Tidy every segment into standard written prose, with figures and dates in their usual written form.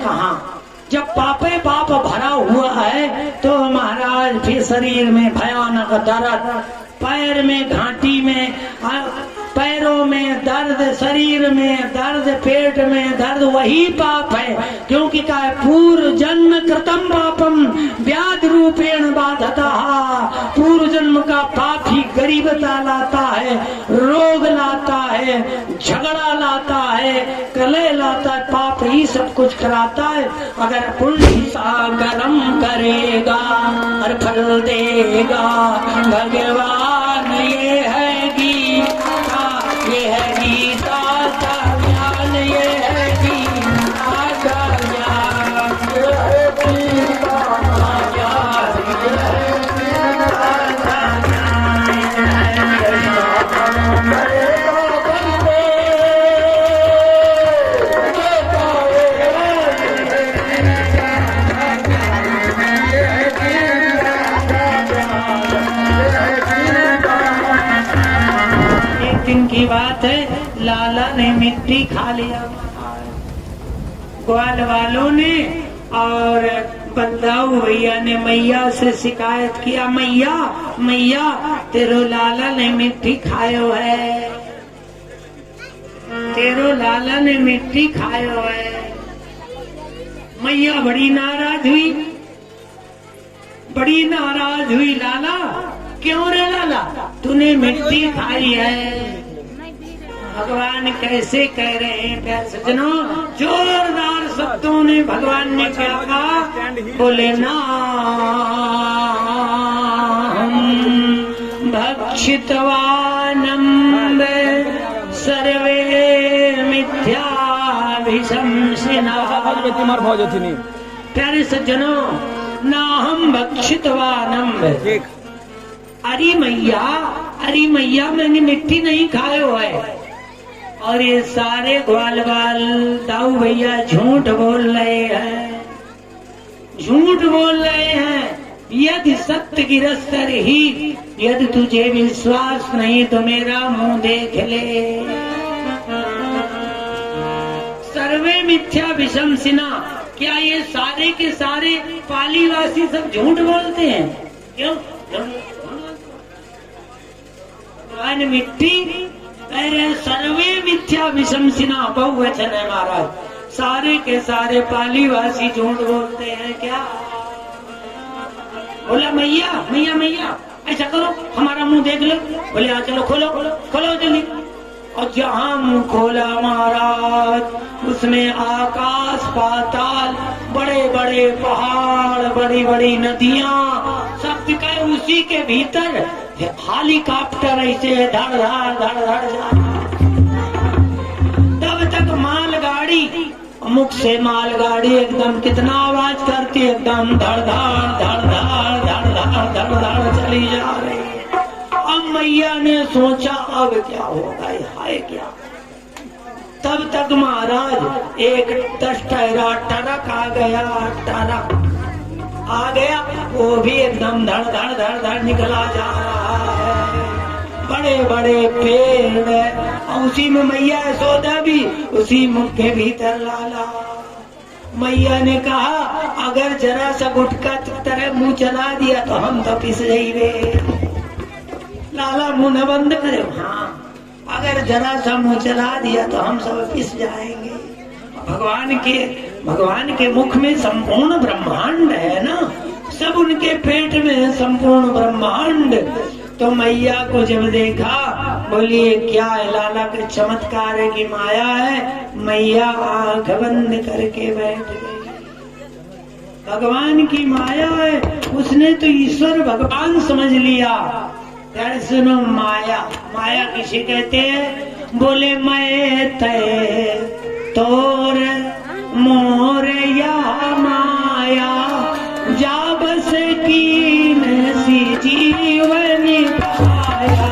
कहा, जब पापे पाप भरा हुआ है तो महाराज फिर शरीर में भयानक दर्द, पैर में घाटी में, पैरों में दर्द, शरीर में दर्द, पेट में दर्द, वही पाप है। क्योंकि क्या है, पूर्व जन्म कृतम पापम व्याध रूपेण बाधता। पूर्व जन्म का पाप ही गरीबता लाता है, रोग लाता है, झगड़ा लाता है, कलह लाता है, पाप ही सब कुछ कराता है। अगर पुण्य सा कर्म करेगा और फल देगा भगवान, ये है गीता, ये है गीता का ज्ञान, ये है गीता का ज्ञान, ये है गीता का ज्ञान, ये है गीता का दिन की बात है, लाला ने मिट्टी खा लिया, ग्वाल वालों ने, और बदलाऊ भैया ने मैया से शिकायत किया, मैया मैया तेरो लाला ने मिट्टी खायो है, तेरो लाला ने मिट्टी खायो है। मैया बड़ी नाराज हुई, बड़ी नाराज हुई, लाला क्यों रे लाला तूने मिट्टी खाई है। भगवान कैसे कह रहे हैं प्यारे सज्जनों, जोरदार शब्दों ने भगवान ने क्या कहा, बोले ना भक्षितवानम सर्वे मिथ्याभिशंसिनः। प्यारे सज्जनों, ना हम भक्षितवानम, अरे मैया मैंने मिट्टी नहीं खायो है। और ये सारे ग्वाल बाल दाऊ भैया झूठ बोल रहे हैं, झूठ बोल रहे हैं। यदि सत्य गिरस्तर ही, यदि तुझे विश्वास नहीं तो मेरा मुंह देख ले। सर्वे मिथ्या विशंसिना, क्या ये सारे के सारे पालीवासी सब झूठ बोलते हैं? क्यों? भगवान मिट्टी अरे सर्वे मिथ्या विशंसिना, बहुवचन है महाराज, सारे के सारे पालीवासी झूठ बोलते हैं। क्या बोला, मैया मैया मैया ऐसा करो हमारा मुंह देख लो। बोले हाँ चलो खोलो खोलो खोलो जल्दी। और जहाँ मुंह खोला महाराज, उसमें आकाश पाताल, बड़े बड़े पहाड़, बड़ी बड़ी नदियाँ सब दिखाए। उसी के भीतर हेलीकॉप्टर ऐसे धड़ धड़ धड़ धड़ जाता। तब तक मालगाड़ी, मुख से मालगाड़ी एकदम कितना आवाज करती, एकदम धड़ धड़ धड़ धड़ धड़ धड़ धड़ धड़ चली जा रही है। अब मैया ने सोचा अब क्या होगा, हाय क्या। तब तक महाराज एक 10 टायरा ट्रक आ गया, ट्रक आ गया, वो भी एकदम धड़ धड़ धड़ धड़ निकला जा रहा है। बड़े बड़े पेड़, और उसी में मैया यशोदा भी, उसी मुख के भीतर लाला। मैया ने कहा अगर जरा सा गुटका तरह मुंह चला दिया तो हम तो पिस जाइए। लाला मुंह न बंद करे, हाँ अगर जरा सा मुंह चला दिया तो हम सब पिस जाएंगे। भगवान के मुख में संपूर्ण ब्रह्मांड है ना, सब उनके पेट में है संपूर्ण ब्रह्मांड। तो मैया को जब देखा, बोलिए क्या है, लाला के चमत्कार है कि माया है। मैया आंख बंद करके बैठ गई। भगवान की माया है, उसने तो ईश्वर भगवान समझ लिया। यार सुनो, माया किसे कहते हैं? बोले मैं तय तोर मोर या माया, जा बस की नसी जीवन पाया।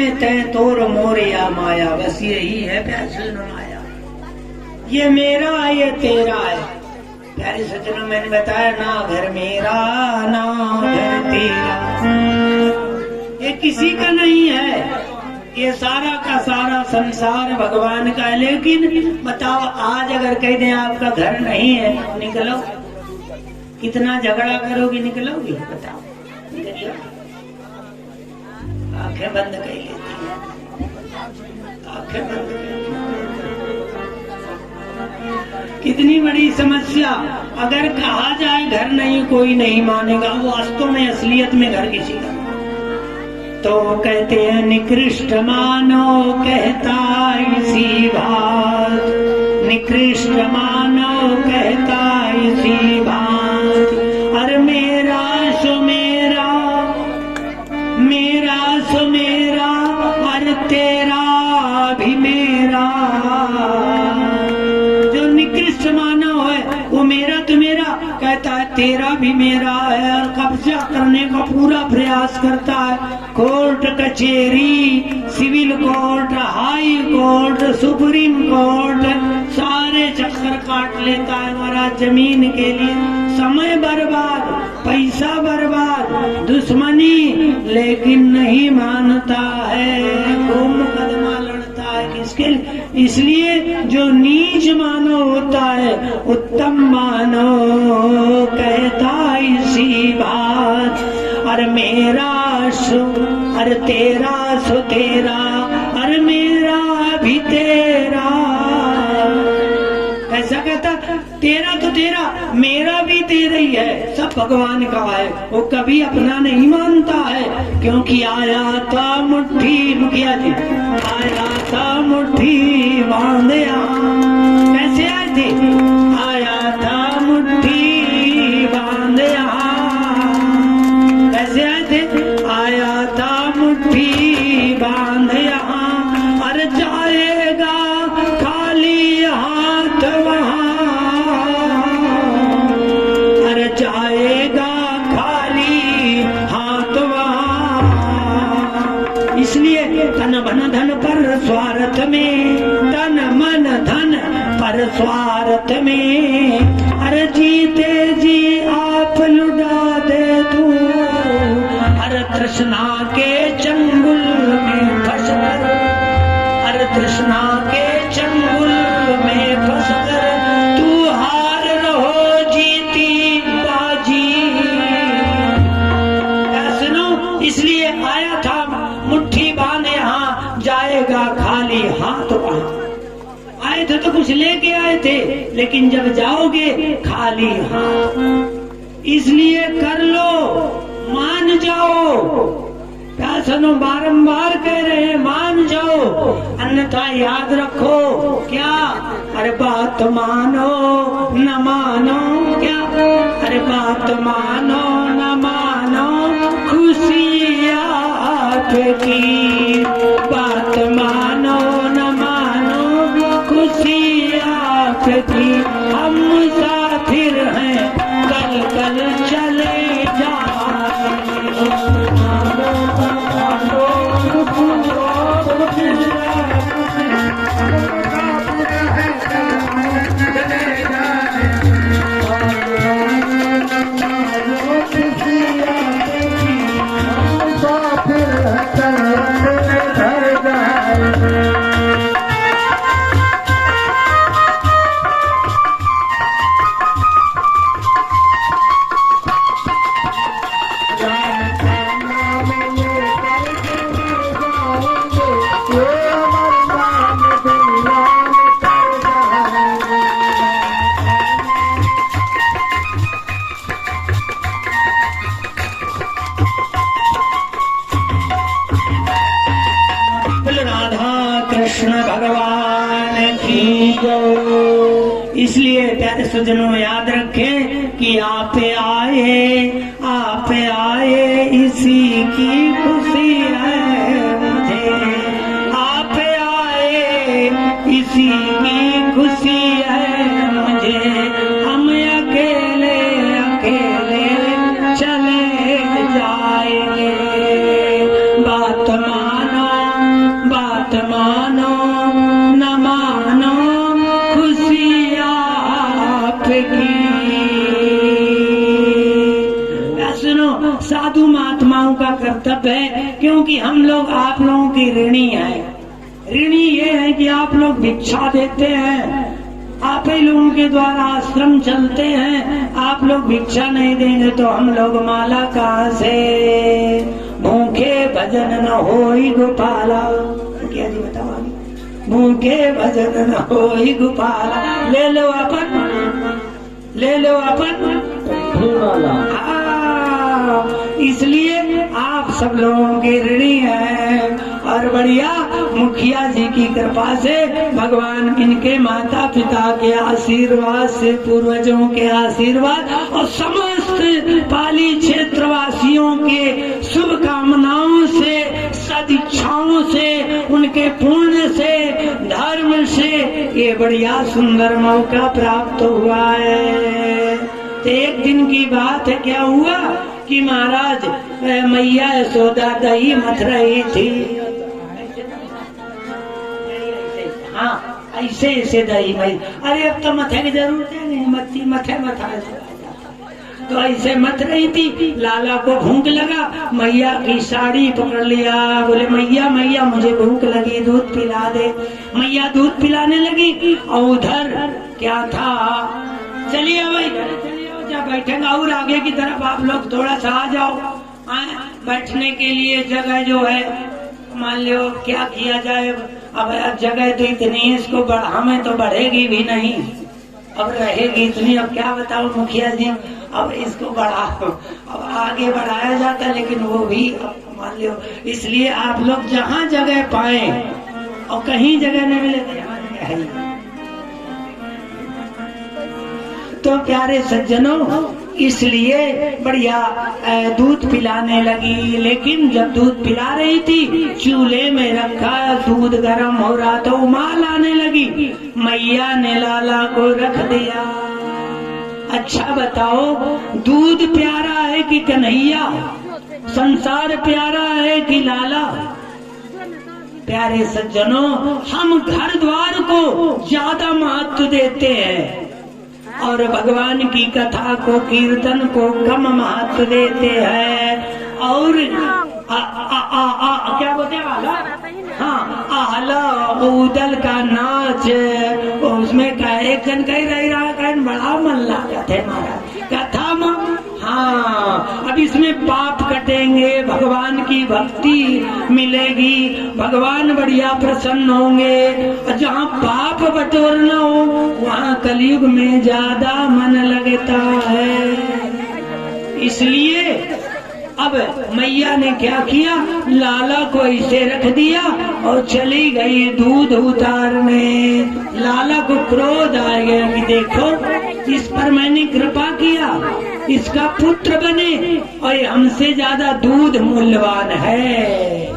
मैं तय तोर मोरिया माया, बस यही है प्यारे सज्जनों माया। ये मेरा ये तेरा है। प्यारे सज्जनों मैंने बताया ना घर मेरा ना घर तेरा, ये किसी का नहीं है। ये सारा का सारा संसार भगवान का है। लेकिन बताओ आज अगर कह दें आपका घर नहीं है, निकलो, कितना झगड़ा करोगे, निकलोगे? बताओ, निकलो। आंखें बंद कर लेती हैं, आंखें बंद कर कितनी बड़ी समस्या। अगर कहा जाए घर नहीं, कोई नहीं मानेगा। वो वास्तव में असलियत में घर किसी का। तो कहते हैं निकृष्ट मानो कहता इसी बात, निकृष्ट मानो कहता इसी बात। अरे मेरा सो मेरा, मेरा सो मेरा, अरे तेरा भी मेरा। जो निकृष्ट मानव है वो मेरा तो मेरा कहता है, तेरा भी मेरा है, और कब्जा करने का पूरा प्रयास करता है। कोर्ट कचहरी, civil court, high court, supreme court, सारे चक्कर काट लेता है महाराज जमीन के लिए। समय बर्बाद, पैसा बर्बाद, दुश्मनी, लेकिन नहीं मानता है, खूब मुकदमा लड़ता है। किसके लिए? इसलिए जो नीच मानो होता है, उत्तम मानो कहता इसी बात। अरे मेरा सो, अरे तेरा सो तेरा, अरे मेरा भी तेरा। ऐसा कहता, तेरा तो तेरा, मेरा भी तेरा ही है, सब भगवान का है। वो कभी अपना नहीं मानता है, क्योंकि आया था मुट्ठी, मुखिया जी आया था मुट्ठी बांधे। कैसे आए थे? आया था मुट्ठी बांधे। कैसे आए थे? आया था मुट्ठी बांधे। अरे जाएगा खाली हाथ वहाँ, अरे जाएगा खाली हाथ वहाँ। इसलिए तन मन धन पर स्वार्थ में, तन मन धन पर स्वार्थ में, अरे जीते जी आप लुटा दे तू। अरे तृष्णा के चंगुल में फंस कर, अरे तृष्णा के चंगुल में फंस कर तू हार रहो जीती बाजी। सुनो, इसलिए आया था मुट्ठी बांधे यहाँ, जाएगा खाली हाथ वहाँ। आए थे तो कुछ लेके आए थे, लेकिन जब जाओगे खाली हाथ। इसलिए कर लो, मान जाओ। क्या सुनो, बारंबार कह रहे हैं मान जाओ, अन्यथा याद रखो क्या? अरे बात मानो न मानो क्या? अरे बात मानो न मानो खुशी आपकी, बात मानो न मानो खुशी आपकी। हम मुसाफिर हैं, कल कल चले जाएंगे। इसलिए प्यारे सज्जनों याद रखें कि आप आए इसी की खुशी है मुझे। आप आए इसी की खुशी है मुझे। हम अकेले अकेले चले जाएंगे। बात मानो कर्तव्य है, क्योंकि हम लोग आप लोगों की ऋणी हैं। ऋणी ये है कि आप लोग भिक्षा देते हैं, आप ही लोगों के द्वारा आश्रम चलते हैं। आप लोग भिक्षा नहीं देंगे तो हम लोग माला कहाँ से? भूखे भजन न होई गोपाला। क्या जी बताओ आगे? भूखे भजन न होई गोपाला। ले लो अपन, ले लो अपन इसलिए आप सब लोगों के ऋणी हैं। और बढ़िया मुखिया जी की कृपा से भगवान इनके माता पिता के आशीर्वाद से, पूर्वजों के आशीर्वाद और समस्त पाली क्षेत्रवासियों के शुभ कामनाओं से, सदिच्छाओं से, उनके पुण्य से, धर्म से ये बढ़िया सुंदर मौका प्राप्त हुआ है। तो एक दिन की बात है, क्या हुआ कि महाराज मैया यशोदा दही मथ रही थी। हाँ, ऐसे ऐसे दही मई। अरे अब तो मथे की जरूरत है नहीं, मत्ती मथे मथा। तो ऐसे मथ रही थी। लाला को भूख लगा, मैया की साड़ी पकड़ लिया, बोले मैया मैया मुझे भूख लगी, दूध पिला दे। मैया दूध पिलाने लगी और उधर क्या था, चलिए भाई बैठेंगे और आगे की तरफ आप लोग थोड़ा सा आ जाओ। बैठने के लिए जगह जो है, मान लो क्या किया जाए, अब जगह तो इतनी है, इसको बढ़ावे तो बढ़ेगी भी नहीं, अब रहेगी इतनी। अब क्या बताओ मुखिया जी, अब इसको बढ़ाओ, अब आगे बढ़ाया जाता, लेकिन वो भी मान लो। इसलिए आप लोग जहाँ जगह पाए और कहीं जगह नहीं मिले तो यहाँ जगह है। तो प्यारे सज्जनों, इसलिए बढ़िया दूध पिलाने लगी। लेकिन जब दूध पिला रही थी, चूल्हे में रखा दूध गर्म हो रहा तो उमाल आने लगी। मैया ने लाला को रख दिया। अच्छा बताओ, दूध प्यारा है कि कन्हैया? संसार प्यारा है कि लाला? प्यारे सज्जनों, हम घर द्वार को ज्यादा महत्व देते हैं और भगवान की कथा को, कीर्तन को कम महत्व देते हैं। और क्या बोलते हैं, आला? हाँ, आला उदल का नाच, उसमें का एक जन कह रहा है बड़ा मन लगा थे महाराज कथा में। हाँ, अब इसमें पाप कटेंगे, भगवान की भक्ति मिलेगी, भगवान बढ़िया प्रसन्न होंगे। जहाँ पाप बटोरना हो वहाँ कलयुग में ज्यादा मन लगता है। इसलिए अब मैया ने क्या किया, लाला को ऐसे रख दिया और चली गई दूध उतारने। लाला को क्रोध आ गया कि देखो, इस पर मैंने कृपा किया, इसका पुत्र बने और ये हमसे ज्यादा दूध मूल्यवान है।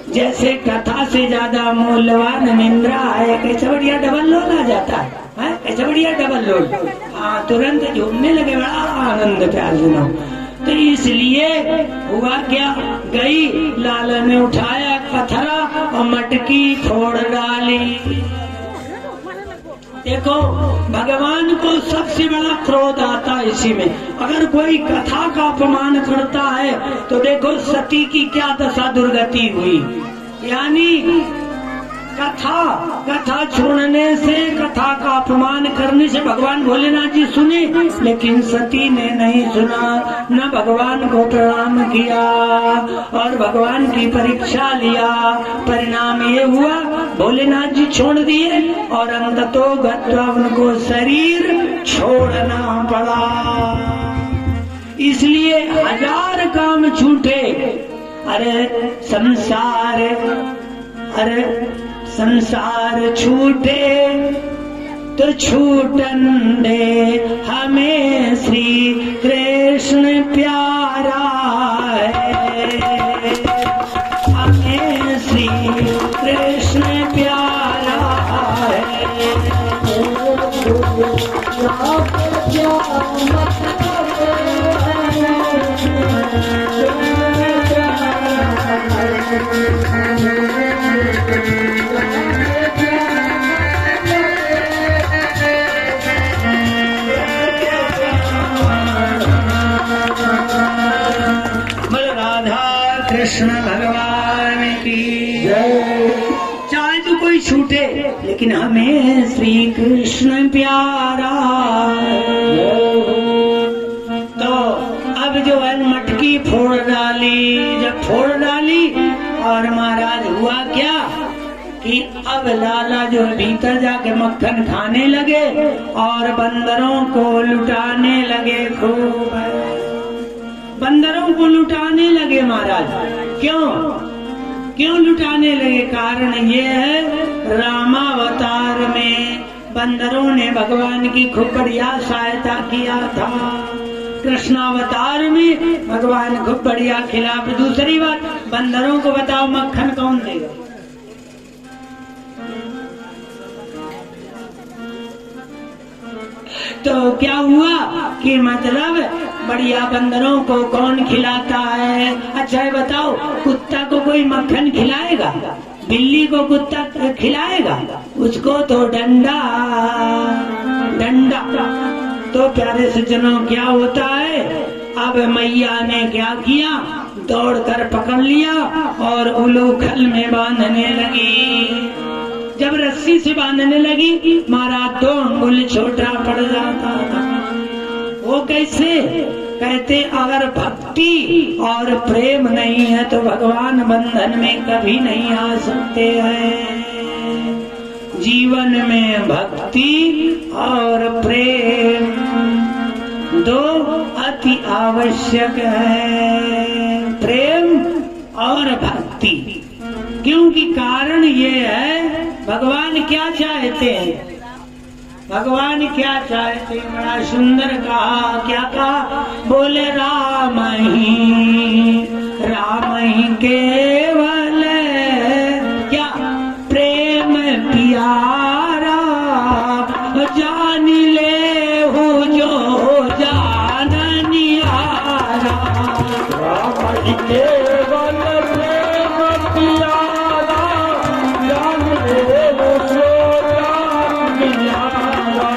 जैसे कथा से ज्यादा मूल्यवान निंद्रा है। कैसे बढ़िया डबल लोल आ जाता है, कैसे बढ़िया डबल लोल। हाँ, तुरंत झूमने लगे, बड़ा आनंद प्यार सुनो। तो इसलिए हुआ क्या, गई लाला ने उठाया पत्थरा और मटकी फोड़ डाली। देखो, भगवान को सबसे बड़ा क्रोध आता है इसी में। अगर कोई कथा का अपमान करता है तो देखो सती की क्या दशा दुर्गति हुई। यानी कथा छोड़ने से, कथा का अपमान करने से भगवान भोलेनाथ जी सुने, लेकिन सती ने नहीं सुना, न भगवान को प्रणाम किया और भगवान की परीक्षा लिया। परिणाम ये हुआ, भोलेनाथ जी छोड़ दिए और अंततोगत्वा उनको शरीर छोड़ना पड़ा। इसलिए हजार काम छूटे। अरे संसार छूटे तो छूटन दे, हमें श्री कृष्ण प्यारा है, हमें श्री कृष्ण प्यारा है। चाहे तो कोई छूटे, लेकिन हमें श्री कृष्ण प्यारा। तो अब जो है मटकी फोड़ डाली, जब फोड़ डाली और महाराज हुआ क्या कि अब लाला जो भीतर जाके मक्खन खाने लगे और बंदरों को लुटाने लगे। खूब बंदरों को लुटाने लगे महाराज। क्यों लुटाने लगे? कारण ये है रामावतार में बंदरों ने भगवान की खूब बढ़िया सहायता किया था। कृष्णावतार में भगवान खूब बढ़िया खिलाफ। दूसरी बात, बंदरों को बताओ मक्खन कौन देगा? तो क्या हुआ कि मतलब बढ़िया बंदरों को कौन खिलाता है? अच्छा है बताओ, कुत्ता को कोई मक्खन खिलाएगा? बिल्ली को कुत्ता खिलाएगा? उसको तो डंडा। तो प्यारे सज्जनों क्या होता है, अब मैया ने क्या किया, दौड़कर पकड़ लिया और उलूखल में बांधने लगी। जब रस्सी से बांधने लगी, महाराज 2 अंगुल छोटा पड़ जाता था। वो कैसे? कहते अगर भक्ति और प्रेम नहीं है तो भगवान बंधन में कभी नहीं आ सकते हैं। जीवन में भक्ति और प्रेम 2 अति आवश्यक है। प्रेम और भक्ति, क्योंकि कारण ये है भगवान क्या चाहते हैं। भगवान क्या चाहते हैं? बड़ा सुंदर कहा। क्या कहा? बोले राम ही केवल क्या प्रेम प्यारा, जान ले हो जो जान नियारा। राम ही केवल प्रेम प्यारा, जान ले हो जो जान नियारा।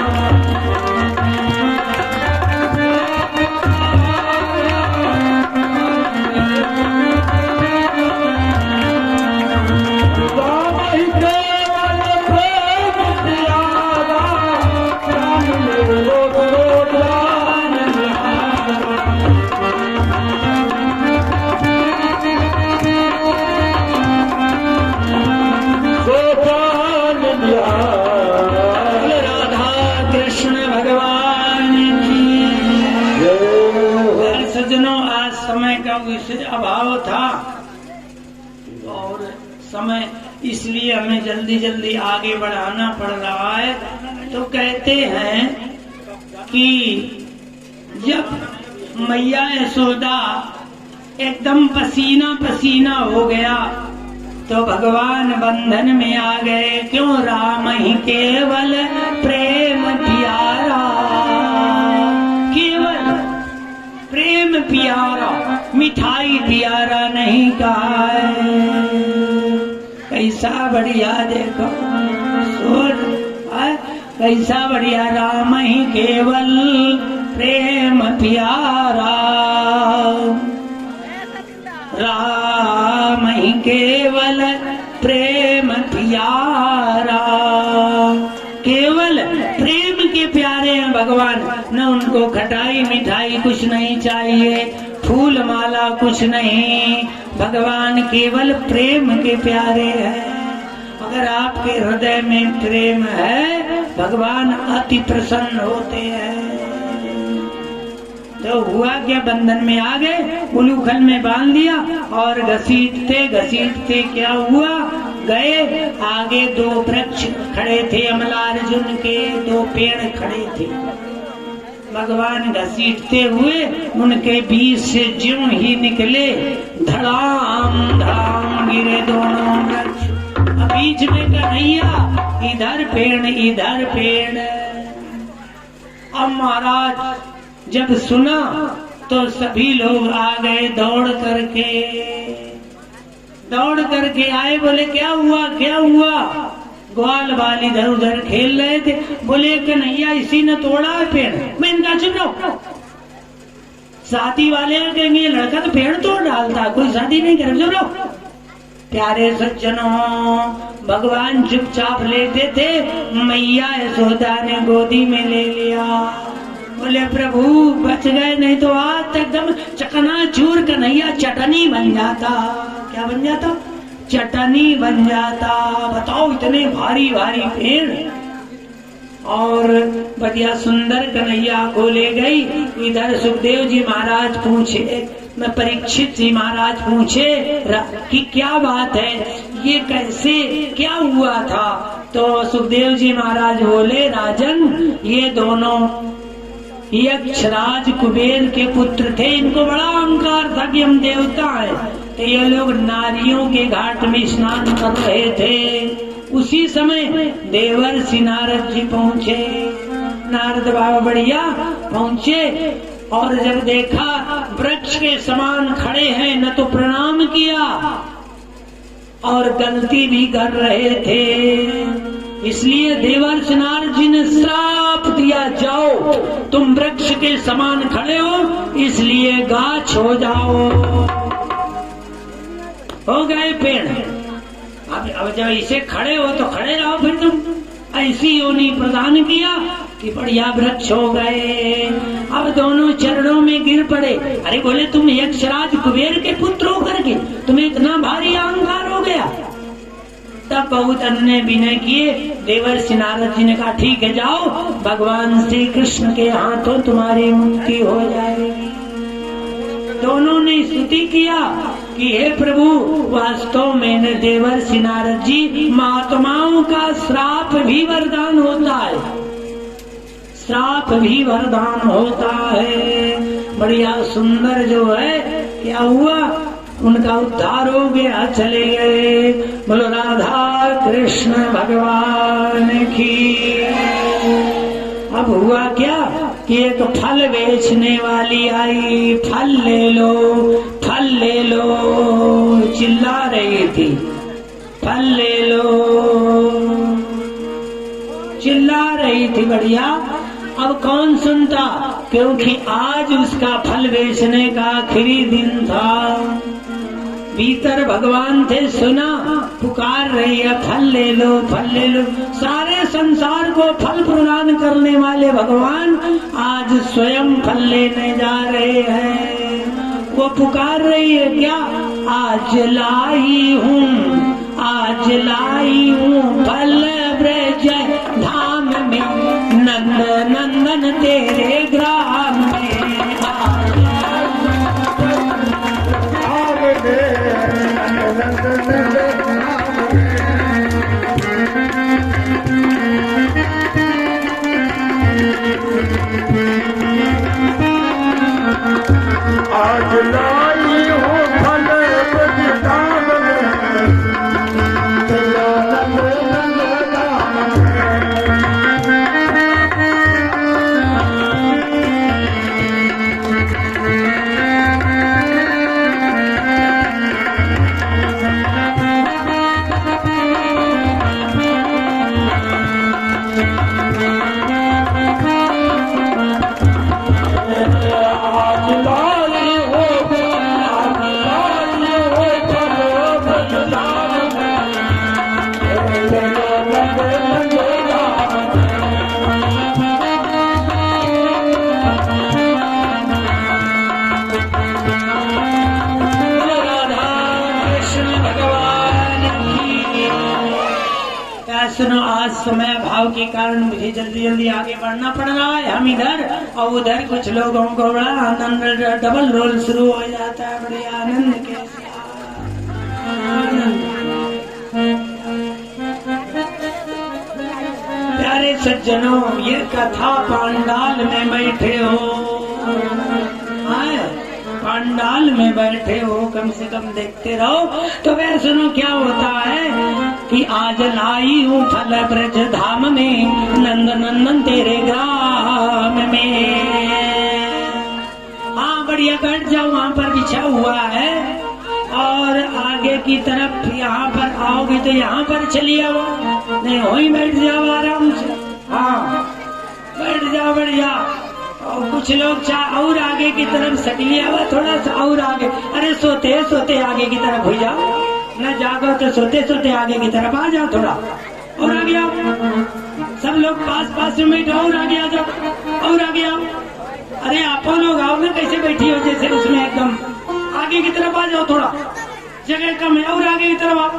अभाव था और समय, इसलिए हमें जल्दी जल्दी आगे बढ़ाना पड़ रहा है। तो कहते हैं कि जब मैया यशोदा एकदम पसीना पसीना हो गया तो भगवान बंधन में आ गए। क्यों? राम ही केवल प्रेम प्यारा, केवल प्रेम प्यारा, मिठाई प्यारा नहीं कहा है। कैसा बढ़िया देखो सुर, कैसा बढ़िया। राम ही केवल प्रेम प्यारा, राम ही केवल प्रेम प्यारा। केवल प्रेम के प्यारे हैं भगवान। न उनको खटाई मिठाई कुछ नहीं चाहिए, फूल माला कुछ नहीं। भगवान केवल प्रेम के प्यारे हैं। अगर आपके हृदय में प्रेम है, भगवान अति प्रसन्न होते हैं। तो हुआ क्या, बंधन में आ गए, उलूखल में बांध दिया और घसीटते घसीटते क्या हुआ, गए आगे 2 वृक्ष खड़े थे, अमलार्जुन के 2 पेड़ खड़े थे। भगवान घसीटते हुए उनके बीच से ज्यों ही निकले, धड़ाम धड़ाम गिरे दोनों वृक्ष। बीच में कन्हैया, इधर पेड़ इधर पेड़। अब महाराज जब सुना तो सभी लोग आ गए दौड़ करके आए। बोले क्या हुआ क्या हुआ? ग्वाल बाल इधर उधर खेल रहे थे। बोले कन्हैया इसी ने तोड़ा है पेड़। मैं इनका चुप रहो। शादी वाले कहेंगे लड़का तो पेड़ तोड़ डालता, कोई शादी नहीं करे, चुप रहो। प्यारे सज्जनों, भगवान चुपचाप लेटे थे, मैया यशोदा ने गोदी में ले लिया। बोले प्रभु बच गए, नहीं तो आज तक एकदम चकनाचूर कन्हैया चटनी बन जाता। क्या बन जाता? चटनी बन जाता। बताओ, इतने भारी भारी पेड़ और बढ़िया सुंदर कन्हैया को ले गई। इधर सुखदेव जी महाराज पूछे, मैं परीक्षित जी महाराज पूछे कि क्या बात है, ये कैसे क्या हुआ था? तो सुखदेव जी महाराज बोले, राजन ये दोनों यक्षराज कुबेर के पुत्र थे। इनको बड़ा अहंकार था कि हम देवता हैं। तो ये लोग नारियों के घाट में स्नान कर रहे थे। उसी समय देवर्षि नारद जी पहुँचे। नारद बाबा बढ़िया पहुँचे और जब देखा वृक्ष के समान खड़े हैं, न तो प्रणाम किया और गलती भी कर रहे थे। इसलिए देवर्षि नारद जी ने श्राप दिया, जाओ तुम वृक्ष के समान खड़े हो, इसलिए गाछ हो जाओ। हो गए पेड़। अब जब इसे खड़े हो तो खड़े रहो, फिर तुम ऐसी योनि प्रदान किया कि बढ़िया वृक्ष हो गए। अब दोनों चरणों में गिर पड़े। अरे बोले, तुम यक्षराज कुबेर के पुत्र होकर के तुम्हें इतना भारी अहंकार हो गया? तब बहुत अन्य विनय किए। देवर्षि नारद जी ने कहा, ठीक है जाओ, भगवान श्री कृष्ण के हाथों तुम्हारी मुक्ति हो जाएगी। दोनों ने स्तुति किया कि हे प्रभु, वास्तव में देवर्षि नारद जी, महात्माओं का श्राप भी वरदान होता है, श्राप भी वरदान होता है। बढ़िया सुंदर जो है, क्या हुआ, उनका उद्धार हो गया, चले गए। बोलो राधा कृष्ण भगवान की। अब हुआ क्या कि एक फल बेचने वाली आई, फल ले लो, फल ले लो, चिल्ला रही थी, फल ले लो, चिल्ला रही थी। बढ़िया। अब कौन सुनता, क्योंकि आज उसका फल बेचने का आखिरी दिन था। भीतर भगवान थे, सुना, पुकार रही है, फल ले लो, फल ले लो। सारे संसार को फल प्रदान करने वाले भगवान आज स्वयं फल लेने जा रहे हैं। वो पुकार रही है, क्या, आज लाई हूँ, आज लाई हूँ फल ब्रज धाम में, नंद नंदन तेरे ग्राम में। आज लाई हो फल ब्रज धाम में, सुनो, आज समय भाव के कारण मुझे जल्दी जल्दी आगे बढ़ना पड़ रहा है। हम इधर और उधर कुछ लोगों को बड़ा आनंद, डबल रोल शुरू हो जाता है। बड़े आनंद के प्यारे सज्जनों, ये कथा पांडाल में बैठे हो, पांडाल में बैठे हो, कम से कम देखते रहो। तो वह सुनो, क्या होता है कि आज लाई हूँ फल ब्रज धाम में, नंद नंदन तेरे ग्राम में। हाँ बढ़िया, बैठ जाओ, वहाँ पर बिछा हुआ है। और आगे की तरफ यहाँ पर आओगे तो यहाँ पर चली आओ, नहीं वहीं बैठ जाओ आराम से। हाँ बैठ जाओ, बढ़िया। और कुछ लोग और आगे की तरफ सट लिया हुआ, थोड़ा सा और आगे। अरे सोते सोते आगे की तरफ हो जाओ, न जागो तो सोते सोते आगे की तरफ आ जाओ, थोड़ा और आगे आओ। सब लोग पास पास में बैठो, और आगे आ जाओ, और आगे आओ। अरे आप लोग आओ ना, कैसे बैठी हो जैसे उसमें, एकदम आगे की तरफ आ जाओ, थोड़ा जगह कम है, और आगे की तरफ आओ।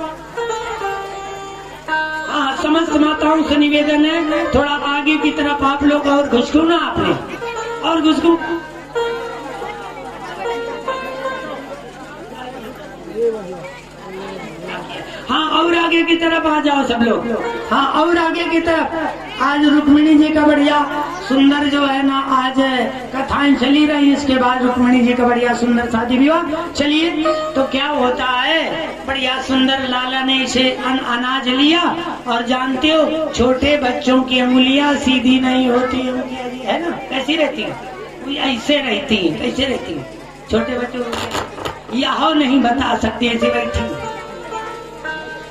हाँ, समस्त माताओं से निवेदन है, थोड़ा आगे की तरफ आप लोग और घुसको ना, आपने और घुसको। हाँ, और आगे की तरफ आ जाओ सब लोग। हाँ, और आगे की तरफ। आज रुक्मिणी जी का बढ़िया सुंदर जो है ना, आज कथाएं चली रही, इसके बाद रुक्मिणी जी का बढ़िया सुंदर शादी विवाह। चलिए, तो क्या होता है, बढ़िया सुंदर लाला ने इसे अनाज लिया, और जानते हो छोटे बच्चों की अंगुलियां सीधी नहीं होती है ना, कैसी रहती है, ऐसे रहती है, कैसे रहती है छोटे बच्चों, यह नहीं बता सकते, ऐसे बैठी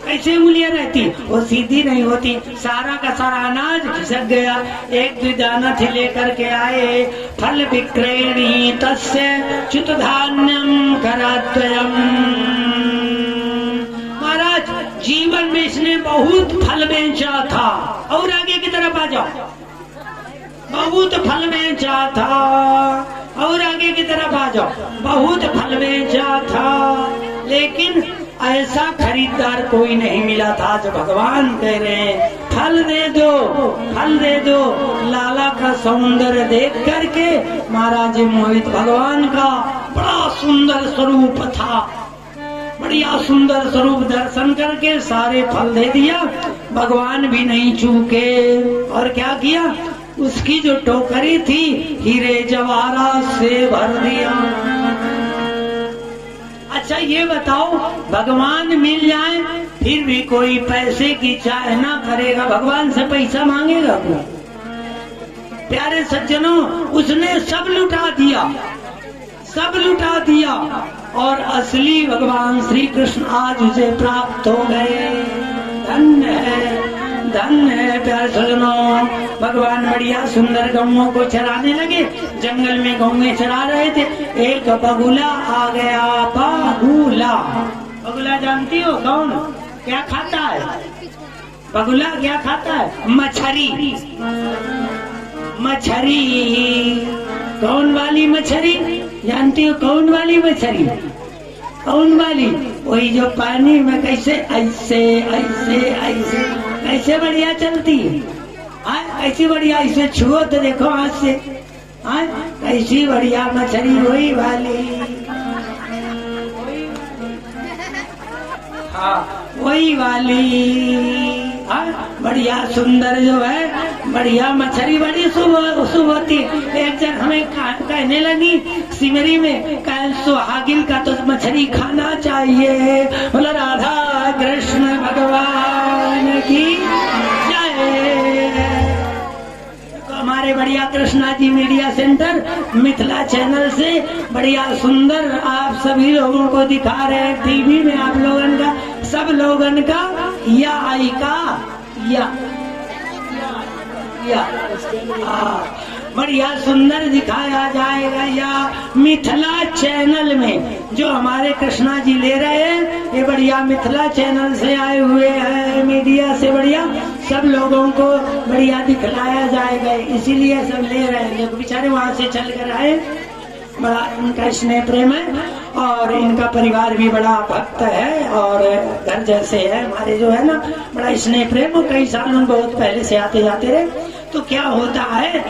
कैसे उंगलियां रहती, वो सीधी नहीं होती। सारा का सारा अनाज खिसक गया। एक द्विदाना थे लेकर के आए, फल विक्रयणी तस्य च्युत धान्यम कराद्वयम। महाराज, जीवन में इसने बहुत फल बेचा था। और आगे की तरफ आ जाओ, बहुत फल बेचा था, और आगे की तरफ आ जाओ, बहुत फल बेचा था, लेकिन ऐसा खरीदार कोई नहीं मिला था। जो भगवान कह रहे हैं फल दे दो, फल दे दो। लाला का सौंदर्य देख करके महाराज मोहित, भगवान का बड़ा सुंदर स्वरूप था, बढ़िया सुंदर स्वरूप दर्शन करके सारे फल दे दिया। भगवान भी नहीं चूके, और क्या किया, उसकी जो टोकरी थी हीरे जवाहरात से भर दिया। अच्छा ये बताओ, भगवान मिल जाए फिर भी कोई पैसे की चाह ना करेगा, भगवान से पैसा मांगेगा वो? प्यारे सज्जनों, उसने सब लुटा दिया, सब लुटा दिया, और असली भगवान श्री कृष्ण आज उसे प्राप्त हो गए। धन्य है, धन्य है प्यारे सज्जनों। भगवान बढ़िया सुंदर गौओं को चराने लगे। जंगल में गौएं चरा रहे थे, एक बगुला आ गया। बगुला, बगुला जानती हो कौन, क्या खाता है? बगुला क्या खाता है? मछली, मछली। कौन वाली मछली जानती हो? कौन वाली मछली? कौन वाली? वही जो पानी में कैसे ऐसे ऐसे ऐसे कैसे बढ़िया चलती है, कैसी बढ़िया, ऐसे छुओ तो देखो हाथ से, कैसी बढ़िया मछली, वही वाली, हाँ वही वाली। बढ़िया सुंदर जो है, बढ़िया मछली, बड़ी शुभ होती। एक जन हमें कहने लगी सिमरी में, कल सुहागिन का तो मछली खाना चाहिए। बोला राधा कृष्ण भगवान की जय। हमारे बढ़िया Krishna ji media centre Mithila channel से बढ़िया सुंदर आप सभी लोगों को दिखा रहे हैं टीवी में, आप लोगन का, सब लोगन का या आई का या बढ़िया सुंदर दिखाया जाएगा। या मिथिला चैनल में जो हमारे कृष्णा जी ले रहे हैं, ये बढ़िया मिथिला चैनल से आए हुए हैं, मीडिया से बढ़िया सब लोगों को बढ़िया दिखलाया जाएगा, इसीलिए सब ले रहे हैं। जो बेचारे वहां से चल कर आए, बड़ा इनका स्नेह प्रेम है, और इनका परिवार भी बड़ा भक्त है, और घर जैसे है हमारे जो है ना, बड़ा स्नेह प्रेम। कई सालों बहुत पहले से आते जाते रहे। तो क्या होता है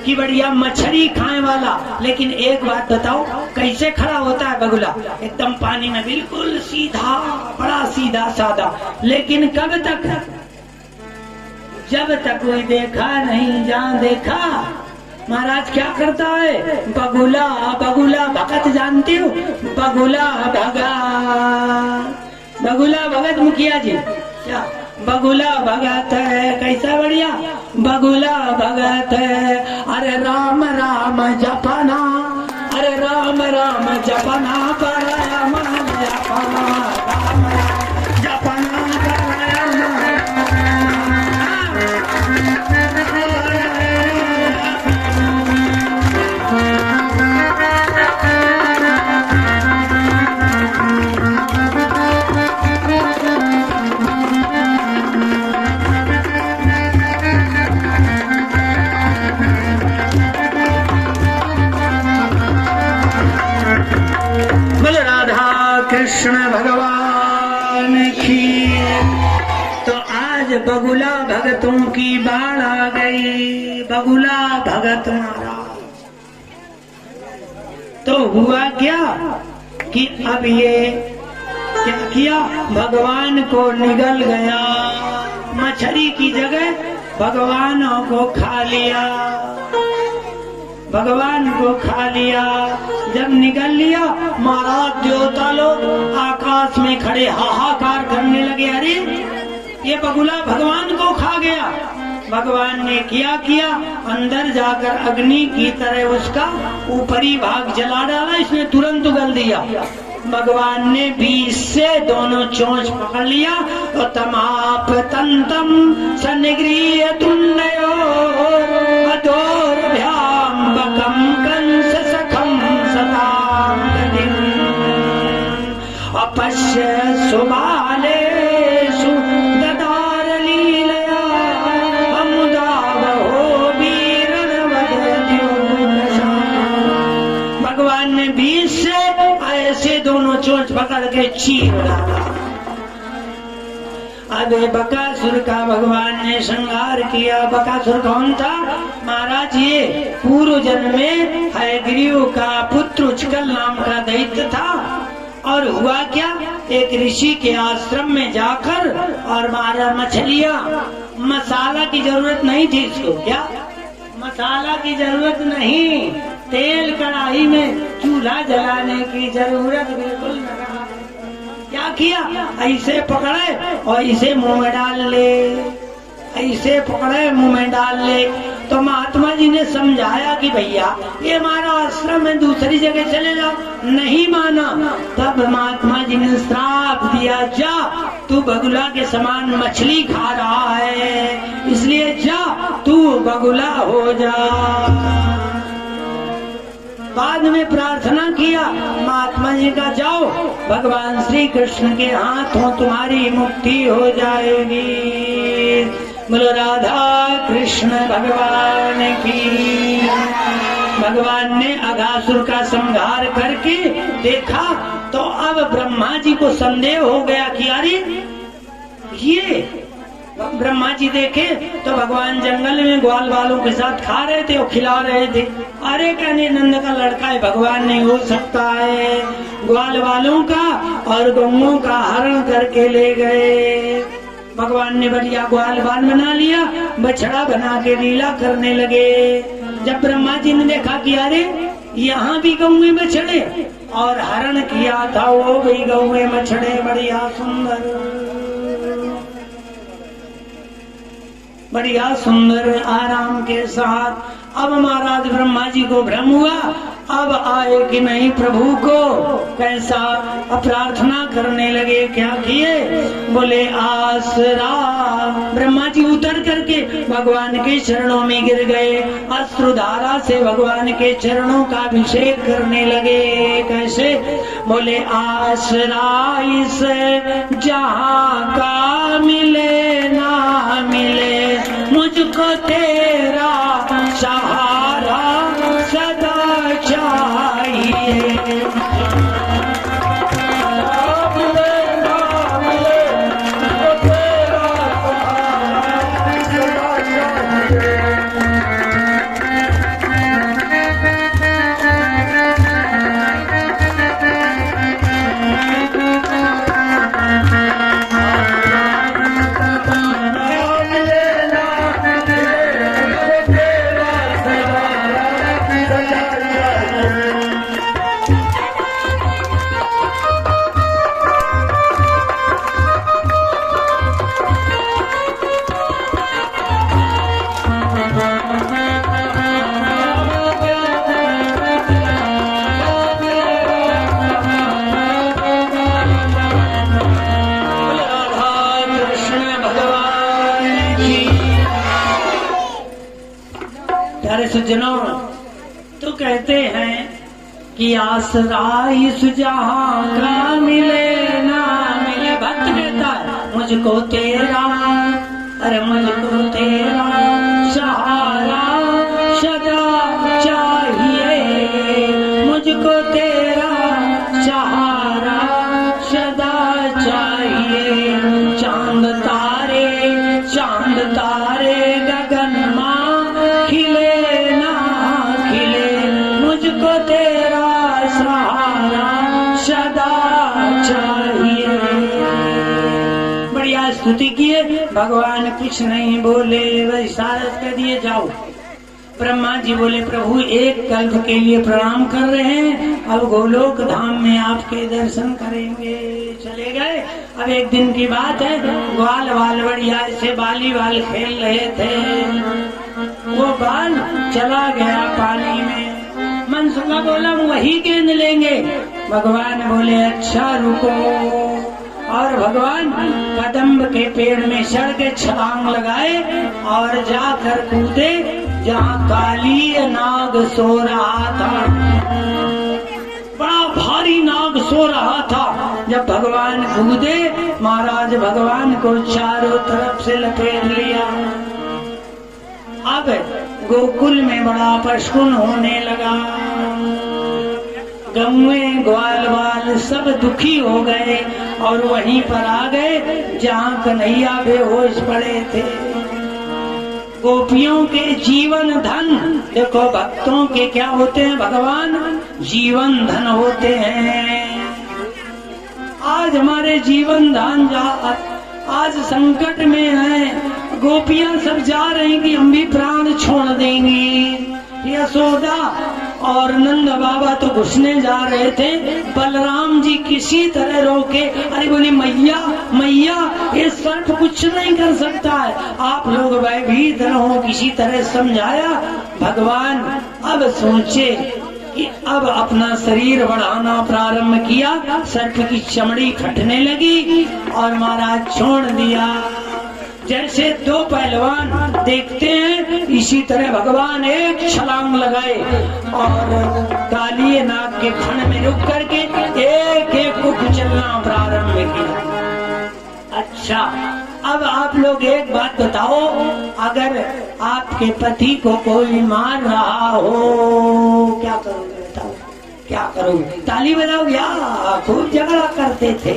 कि बढ़िया मछली खाने वाला, लेकिन एक बात बताओ, कैसे खड़ा होता है बगुला? एकदम पानी में बिल्कुल सीधा, बड़ा सीधा साधा, लेकिन कब तक? जब तक कोई देखा नहीं। जहाँ देखा महाराज क्या करता है, बगुला बगुला भगत, जानती हो? बगुला भगत, बगुला भगत मुखिया जी, क्या बगुला भगत है? कैसा बढ़िया बगुला भगत है। अरे राम राम जपना, अरे राम राम जपना, राम जपना, राम जपना, आज बगुला भगतों की बाढ़ आ गई। बगुला भगत महाराज तो हुआ क्या कि अब ये क्या किया, भगवान को निगल गया, मछली की जगह भगवानों को खा लिया। भगवान को खा लिया। जब निगल लिया, महाराज देवता लोग आकाश में खड़े हाहाकार करने लगे, अरे ये बगुला भगवान को खा गया। भगवान ने क्या किया, अंदर जाकर अग्नि की तरह उसका ऊपरी भाग जला डाला, इसने तुरंत उगल दिया। भगवान ने बीच से दोनों चोंच पकड़ लिया तो तमाप तंतम सनिगृह्य तुन्नयो अदोर्भ्याम बकम कंस सखम सताम अपश्य सुबालेषु ददार लीलया अमुदा बहो वीरनवद्योतशा। भगवान ने बीच से ऐसे दोनों चोंच पकड़ के चीर डाला। अब बकासुर का भगवान ने संहार किया। बकासुर कौन था महाराज, ये पूर्व जन्म में हयग्रीव का पुत्र उच्चकल नाम का दैत्य था। और हुआ क्या, एक ऋषि के आश्रम में जाकर और मारा मछलियां। मसाला की जरूरत नहीं थी इसको, क्या मसाला की जरूरत नहीं, तेल कढ़ाई में चूल्हा जलाने की जरूरत बिल्कुल न रहा। क्या किया, ऐसे पकड़े और इसे मुंह में डाल ले, ऐसे पकड़े मुंह में डाल ले। तो महात्मा जी ने समझाया कि भैया ये हमारा आश्रम है, दूसरी जगह चले जाओ। नहीं माना। तब महात्मा जी ने श्राप दिया, जा तू बगुला के समान मछली खा रहा है, इसलिए जा तू बगुला हो जा। बाद में प्रार्थना किया महात्मा जी का, जाओ भगवान श्री कृष्ण के हाथों तुम्हारी मुक्ति हो जाएगी। बोलो राधा कृष्ण भगवान की। भगवान ने अघासुर का संहार करके देखा तो अब ब्रह्मा जी को संदेह हो गया कि अरे ये ब्रह्मा जी देखे तो भगवान जंगल में ग्वाल वालों के साथ खा रहे थे और खिला रहे थे। अरे कहने नंद का लड़का है, भगवान नहीं हो सकता है। ग्वाल वालों का और गौओं का हरण करके ले गए। भगवान ने बढ़िया ग्वाल बाल बना लिया, बछड़ा बना के लीला करने लगे। जब ब्रह्मा जी ने देखा कि अरे यहाँ भी गौए बछड़े और हरण किया था वो भी गौए बछड़े, बढ़िया सुंदर आराम के साथ। अब महाराज ब्रह्मा जी को भ्रम हुआ, अब आए कि नहीं प्रभु को, कैसा प्रार्थना करने लगे। क्या किए, बोले आसरा। ब्रह्मा जी उतर करके भगवान के चरणों में गिर गए, अश्रुधारा से भगवान के चरणों का अभिषेक करने लगे। कैसे, बोले आसरा इस जहाँ का मिले ना मिले, मुझको तेरा सहारा सदा चाहिए। सज्जनों, तो कहते हैं कि आसरा इस जहाँ का मिले ना मिले। भक्त कहता है मुझको तेरा, अरे मुझको तेरा सहारा सदा चाहिए, मुझको तेरा सहारा सदा चाहिए। चांद तारे स्तुति किए, भगवान कुछ नहीं बोले, वह इशारा कर दिए जाओ। ब्रह्मा जी बोले प्रभु एक कल्प के लिए प्रणाम कर रहे हैं, अब गोलोक धाम में आपके दर्शन करेंगे। चले गए। अब एक दिन की बात है, ग्वाल बाल बढ़िया से बाली बाल खेल रहे थे, वो बाल चला गया पानी में। मनसुखा बोला वही गेंद लेंगे। भगवान बोले अच्छा रुको, और भगवान कदम्ब के पेड़ में चढ़ के छलांग लगाए और जाकर कूदे जहाँ काली नाग सो रहा था। बड़ा भारी नाग सो रहा था। जब भगवान कूदे, महाराज भगवान को चारों तरफ से लपेट लिया। अब गोकुल में बड़ा पशकुन होने लगा। गौए ग्वाल बाल सब दुखी हो गए और वहीं पर आ गए जहाँ कन्हैया बेहोश पड़े थे। गोपियों के जीवन धन, देखो भक्तों के क्या होते हैं भगवान, जीवन धन होते हैं। आज हमारे जीवन धन आज संकट में है। गोपियां सब जा रही कि हम भी प्राण छोड़ देंगी। यशोदा और नंद बाबा तो घुसने जा रहे थे, बलराम जी किसी तरह रोके। अरे बोली मैया मैया ये सर्प कुछ नहीं कर सकता है, आप लोग भयभीत रहो, किसी तरह समझाया। भगवान अब सोचे कि अब अपना शरीर बढ़ाना प्रारंभ किया, सर्प की चमड़ी फटने लगी और महाराज छोड़ दिया। जैसे दो पहलवान देखते हैं, इसी तरह भगवान एक छलांग लगाए और काली नाग के फण में रुक करके एक एक को कुचलना प्रारंभ किया। अच्छा, अब आप लोग एक बात बताओ, अगर आपके पति को कोई मार रहा हो क्या करोगे? बताओ क्या करोगे? ताली बजाओगे? खूब झगड़ा करते थे,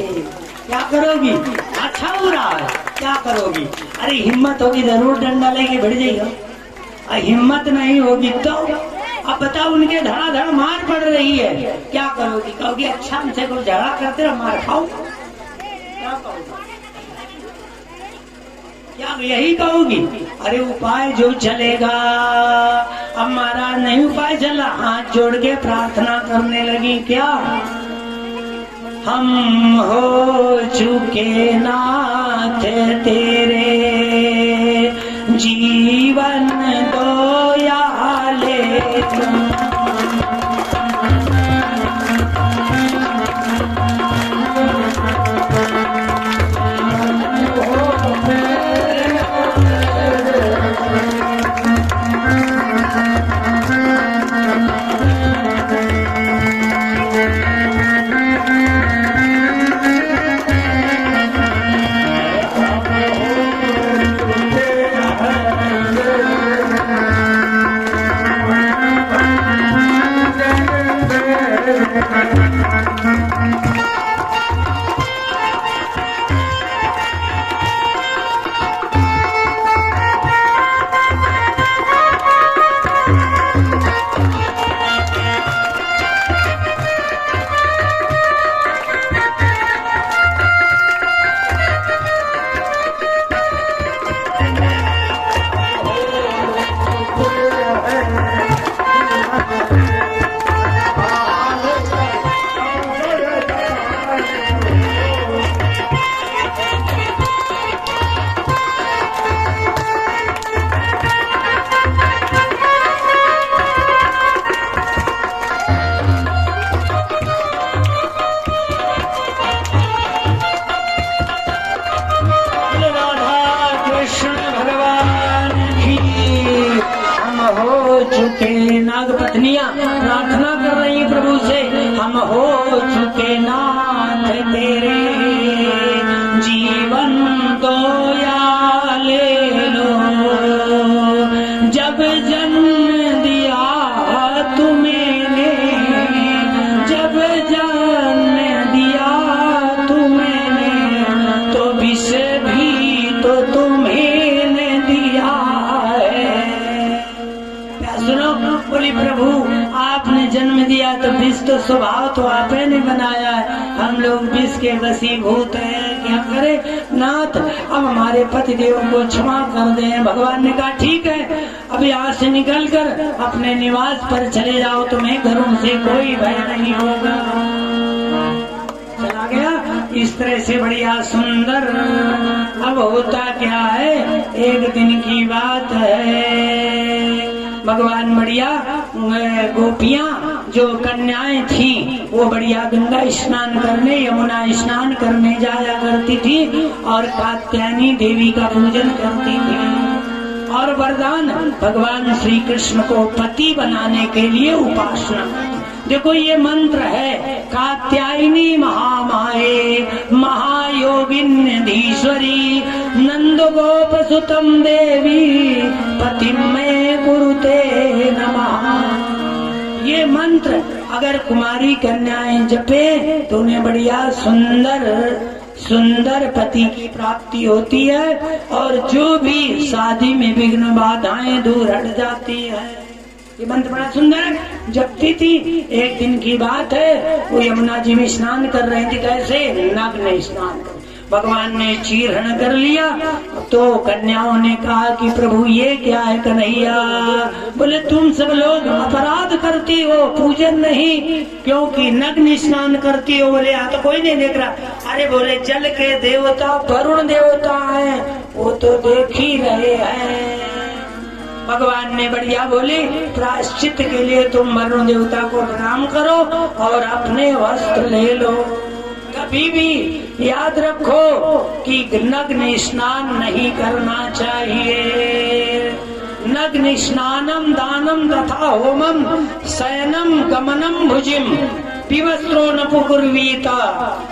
क्या करोगी? अच्छा हो रहा है, क्या करोगी? अरे हिम्मत होगी जरूर डंडा लेके बढ़ जाइए। हिम्मत नहीं होगी तो अब बताओ, उनके धड़ाधड़ मार पड़ रही है, क्या करोगी? कहोगी अच्छा हमसे कोई झगड़ा करते रहो, मार खाओ, क्या कहोगी? क्या यही कहोगी? अरे उपाय जो चलेगा। अब महाराज नहीं उपाय चला, हाथ जोड़ के प्रार्थना करने लगी। क्या? हम हो चुके नाथ तेरे, जीवन दयाले। नाग पत्नियां प्रार्थना कर रही प्रभु से, हम हो चुके नाथ तेरे, जीवन दयाले लो। जब जन्म दिया तुमने, जब जन्म दिया तुमने, तो विष भी तो तुम्हें दिया है। सुनो, बोली प्रभु आपने जन्म दिया तो विष तो स्वभाव तो आपने बनाया है, हम लोग विष के वशीभूत हैं, क्या करे नाथ? अब हमारे पतिदेव को क्षमा कर दें। भगवान ने कहा ठीक है, अब यहाँ से निकल कर अपने निवास पर चले जाओ, तुम्हें घरों से कोई भय नहीं होगा। चला गया। इस तरह से बढ़िया सुंदर। अब होता क्या है, एक दिन की बात है, भगवान बढ़िया गोपियां जो कन्याएं थी वो बढ़िया गंगा स्नान करने, यमुना स्नान करने जाया करती थी और कात्यायनी देवी का पूजन करती थी और वरदान भगवान श्री कृष्ण को पति बनाने के लिए उपासना। देखो ये मंत्र है, कात्यायनी महामाये महायोगिन्यधीश्वरी नंद गोप सुतम देवी पतिम में कुरुते नमः। ये मंत्र अगर कुमारी कन्याएं जपे तो उन्हें बढ़िया सुंदर पति की प्राप्ति होती है और जो भी शादी में विघ्न बाधाएं दूर हट जाती है। ये मंत्र बड़ा सुंदर है। जपती थी। एक दिन की बात है, वो यमुना जी में स्नान कर रही थी। कैसे? नग्न स्नान कर। भगवान ने चीरहरण कर लिया तो कन्याओं ने कहा कि प्रभु ये क्या है कन्हैया? बोले तुम सब लोग अपराध करती हो, पूजन नहीं, क्योंकि नग्न स्नान करती हो। बोले यहाँ तो कोई नहीं देख रहा। अरे बोले जल के देवता वरुण देवता हैं, वो तो देख ही रहे हैं। भगवान ने बढ़िया बोले प्रायश्चित के लिए तुम वरुण देवता को प्रणाम करो और अपने वस्त्र ले लो। कभी भी याद रखो कि नग्न स्नान नहीं करना चाहिए। नग्न स्नानम दानम तथा होमम शयनम गमनम भुजिम पिवस्त्रो न पुकुर्वीता,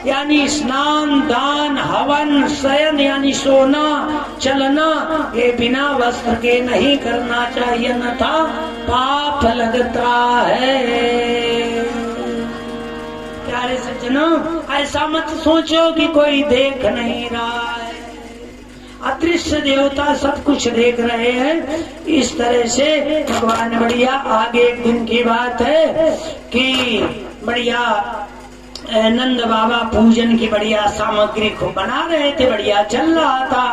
यानी स्नान दान हवन शयन यानी सोना चलना ये बिना वस्त्र के नहीं करना चाहिए, न था पाप लगता है। प्यारे सज्जनों, ऐसा मत सोचो कि कोई देख नहीं रहा है। अदृश्य देवता सब कुछ देख रहे हैं। इस तरह से भगवान बढ़िया आगे एक दिन की बात है कि बढ़िया नंद बाबा पूजन की बढ़िया सामग्री को बना रहे थे, बढ़िया चल रहा था।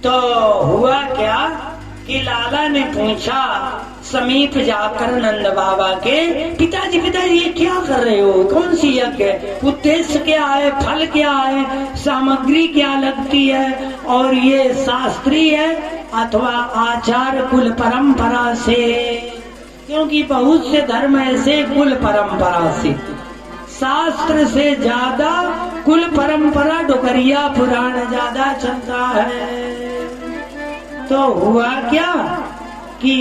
तो हुआ क्या कि लाला ने पूछा समीप जाकर नंद बाबा के, पिताजी ये क्या कर रहे हो? कौन सी यज्ञ है? उद्देश्य क्या है? फल क्या है? सामग्री क्या लगती है? और ये शास्त्रीय है अथवा आचार कुल परंपरा से? क्योंकि बहुत से धर्म ऐसे कुल परंपरा से, शास्त्र से ज्यादा कुल परंपरा डोकरिया पुराण ज्यादा चलता है। तो हुआ क्या कि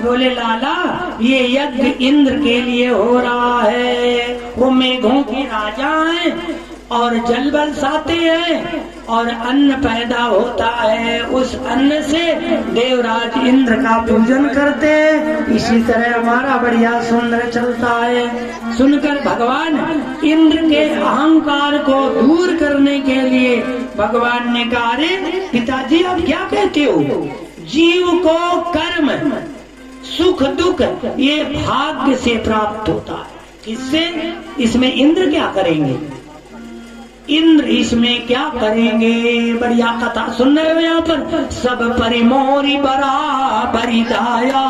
बोले लाला ये यज्ञ इंद्र के लिए हो रहा है। वो मेघों के राजा हैं और जल बरसाते हैं और अन्न पैदा होता है, उस अन्न से देवराज इंद्र का पूजन करते हैं। इसी तरह हमारा बढ़िया सुंदर चलता है। सुनकर भगवान इंद्र के अहंकार को दूर करने के लिए भगवान ने कहा, अरे पिताजी आप क्या कहते हो? जीव को कर्म सुख दुख ये भाग्य से प्राप्त होता है। किससे? इसमें इंद्र क्या करेंगे? इंद्र इसमें क्या करेंगे? बढ़िया कथा सुन रहे हो यहाँ पर। सब परिमोरी बराबरी दाया,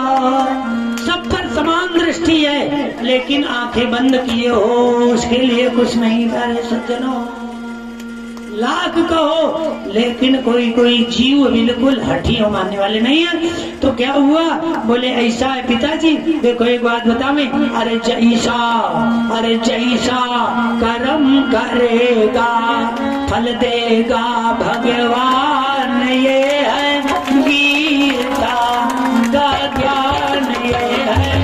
सब पर समान दृष्टि है, लेकिन आंखें बंद किए हो उसके लिए कुछ नहीं करे सज्जनों। लाख कहो लेकिन कोई जीव बिल्कुल हठियों मानने वाले नहीं है। तो क्या हुआ? बोले ऐसा है पिताजी, देखो एक बात बतावे, अरे जैसा कर्म करेगा फल देगा भगवान, ये है गीता का ज्ञान, ये है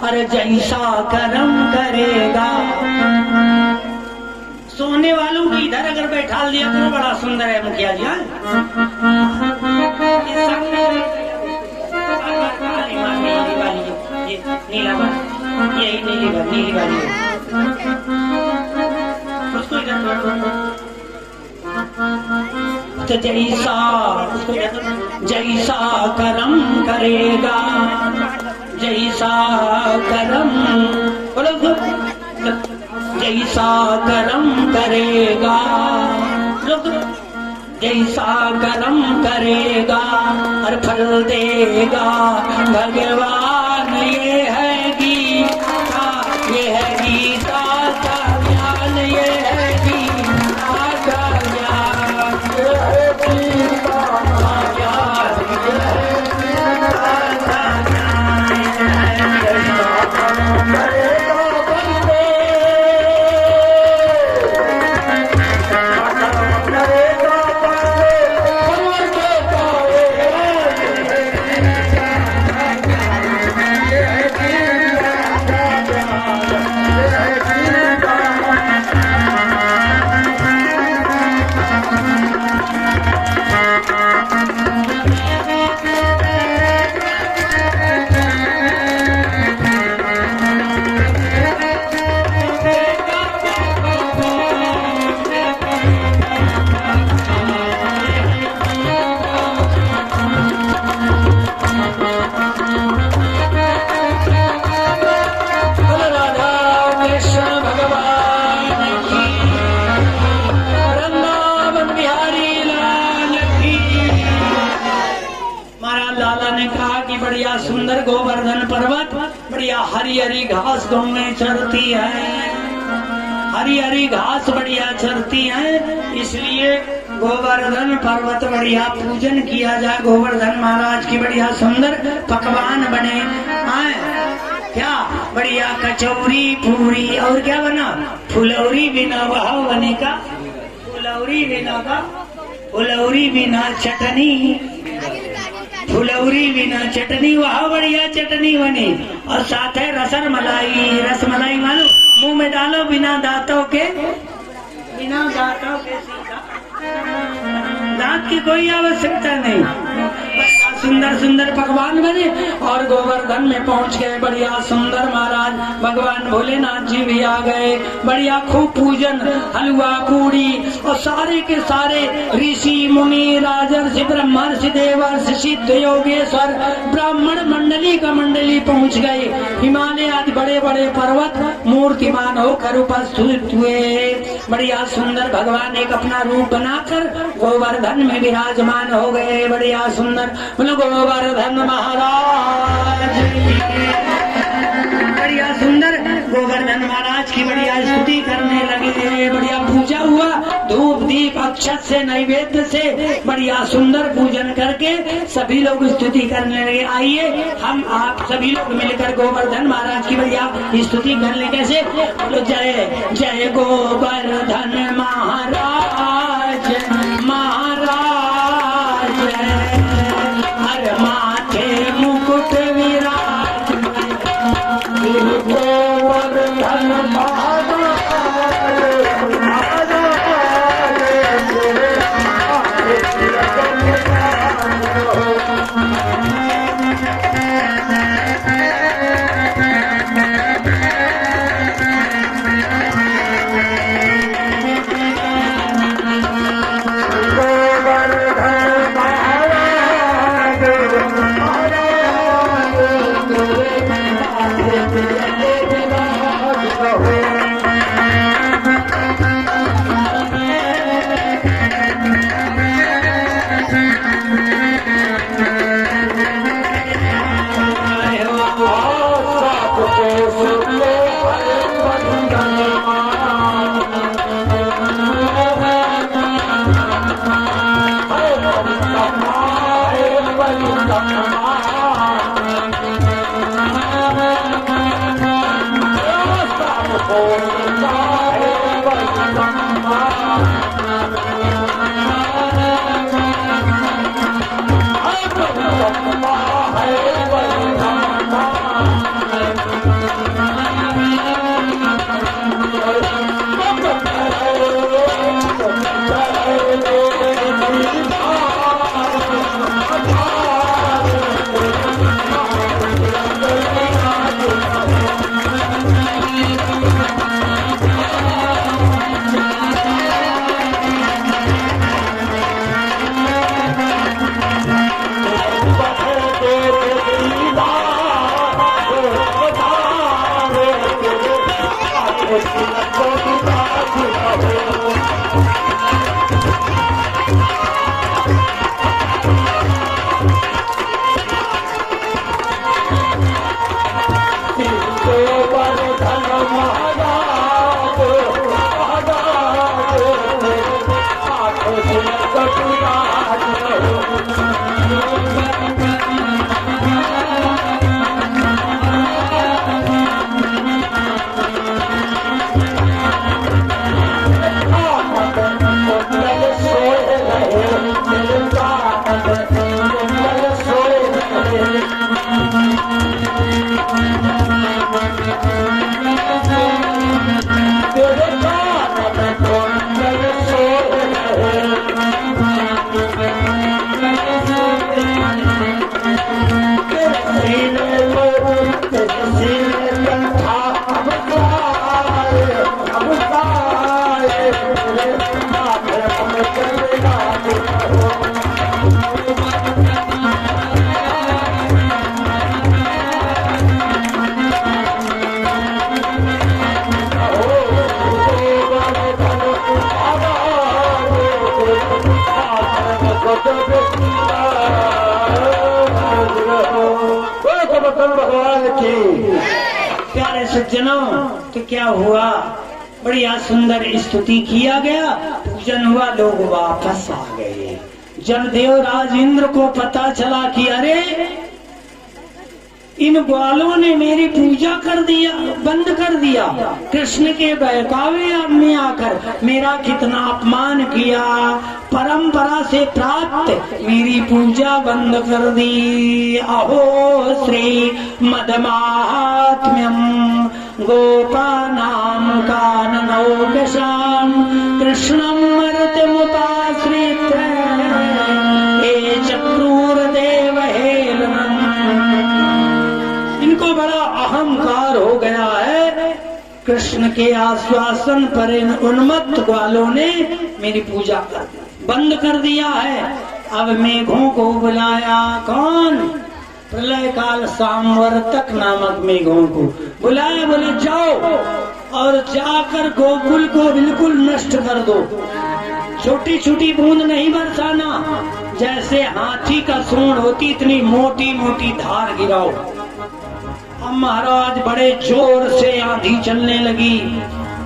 अरे जैसा कर्म करेगा। सोने वालों की इधर अगर बैठा दिया तो बड़ा सुंदर है मुखिया जी। नीली वाली ये नीला वाली, यही नीली वाली उसको तो जैसा कर्म करेगा, जैसा कर्म बोलो, जैसा कर्म करेगा, जैसा कर्म करेगा और फल देगा भगवान। ये है गीता, ये है गीता का ज्ञान, ये है गीता का ज्ञान, ये है गीता का ज्ञान, ये है गीता का ज्ञान। जैसा कर्म करेगा बंदे, बढ़िया सुंदर गोवर्धन पर्वत, बढ़िया हरी हरी घास गौएं चरती है, हरी हरी घास बढ़िया चरती है, इसलिए गोवर्धन पर्वत बढ़िया पूजन किया जाए। गोवर्धन महाराज की बढ़िया सुंदर पकवान बने आए, क्या बढ़िया कचौरी पूरी और क्या बना, फुलौरी बिना वह बने का, फुलौरी बिना का, फुलौरी बिना चटनी, फुलौरी बिना चटनी, वह बढ़िया चटनी बनी। और साथ है रसमलाई, रसमलाई मालूम, मुंह में डालो बिना दांतों के, बिना दांतों के सीखा, दांत की कोई आवश्यकता नहीं। सुंदर सुंदर पकवान बने और गोवर्धन में पहुंच गए। बढ़िया सुंदर महाराज भगवान भोलेनाथ जी भी आ गए। बढ़िया खूब पूजन, हलवा पूड़ी और सारे के सारे ऋषि मुनि राजर्षि ब्रह्मर्षि देवर्षि सिद्ध योगेश्वर ब्राह्मण मंडली का मंडली पहुंच गए। हिमालय आदि बड़े बड़े पर्वत मूर्तिमान होकर उपस्थित हुए। बढ़िया सुंदर भगवान एक अपना रूप बनाकर गोवर्धन में विराजमान हो गए। बढ़िया सुंदर गोवर्धन महाराज, बढ़िया सुंदर गोवर्धन महाराज की बढ़िया स्तुति करने लगे। बढ़िया पूजा हुआ, धूप दीप अक्षत से नैवेद्य से बढ़िया सुंदर पूजन करके सभी लोग स्तुति करने लगे। आइए हम आप सभी लोग मिलकर गोवर्धन महाराज की बढ़िया स्तुति कर ले। कैसे? जय जय गोवर्धन महाराज, महाराज हर माथे मुकुट विराज, गोवर्धन महाराज। भगवान की। प्यारे सज्जनों, तो क्या हुआ, बढ़िया सुंदर स्तुति किया गया, पूजन हुआ, लोग वापस आ गए। जब देवराज इंद्र को पता चला कि अरे इन ग्वालों ने मेरी पूजा कर दिया, बंद कर दिया, कृष्ण के बहकावे में आकर मेरा कितना अपमान किया, परंपरा से प्राप्त मेरी पूजा बंद कर दी। अहो श्री मदमाहात्म्यम गोपानाम काननौकशाम कृष्णम मर्त्यमुपाश्रित्य ये चक्रूर देव हेलनम। इनको बड़ा अहंकार हो गया है, कृष्ण के आश्वासन पर इन उन्मत्त ग्वालों ने मेरी पूजा बंद कर दिया है। अब मेघों को बुलाया, कौन, प्रलय काल सांवर्तक नामक मेघों को बुलाया, बोले जाओ और जाकर गोकुल को बिल्कुल नष्ट कर दो, छोटी छोटी बूंद नहीं बरसाना, जैसे हाथी का सूंड होती इतनी मोटी मोटी धार गिराओ। अब महाराज बड़े जोर से आंधी चलने लगी,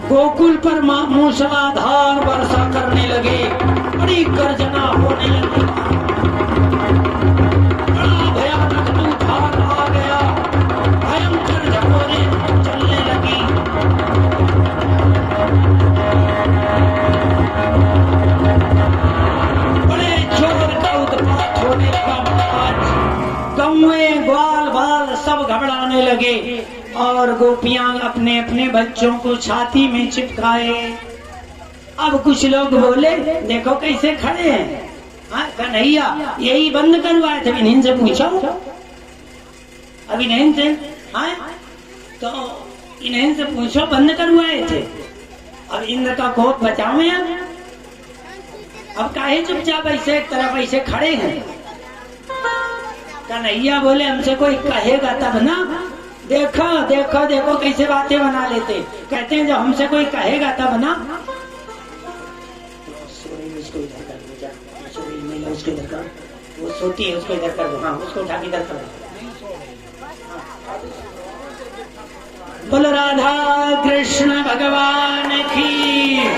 गोकुल पर मूसलाधार वर्षा करने लगे, बड़ी गर्जना होने लगी, बड़ा भयानक तूफान आ गया, भयंकर झकोरे चलने लगी। बड़े जोर का उत्पात होने लगा महाराज, कौवे ग्वाल बाल सब घबराने लगे और गोपियां अपने अपने बच्चों को छाती में चिपकाए। अब कुछ लोग बोले देखो कैसे खड़े हैं, हाँ कन्हैया यही बंद करवाए थे, इन्हीं से पूछो, अब इन्हीं से, हाँ तो इन्हीं से पूछो बंद करवाए थे। अब इंद्र का कोप बचावे, अब काहे चुपचाप ऐसे एक तरफ ऐसे खड़े हैं। कन्हैया बोले हमसे कोई कहेगा तब ना, देखो देखो देखो कैसे बातें बना लेते, कहते हैं जब हमसे कोई कहेगा तब ना। उसको इधर कर, वो सोती है उसको इधर कर दो, हाँ उसको उठा के इधर कर दो। बोलो राधा कृष्ण भगवान की।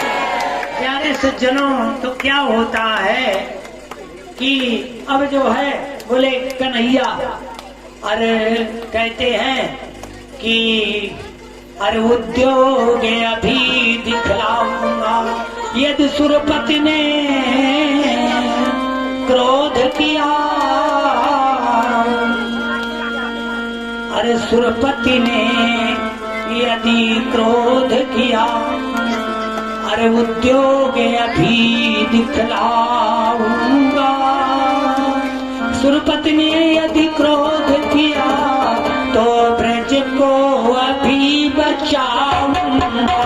प्यारे सज्जनों, तो क्या होता है कि अब जो है बोले कन्हैया, अरे कहते हैं कि अरे उद्योग अभी दिखलाऊंगा, यदि सुरपति ने क्रोध किया, अरे सुरपति ने यदि क्रोध किया, अरे उद्योग अभी दिखलाऊंगा, सुरपति ने यदि क्रोध किया तो ब्रज को अभी बचाऊंगा।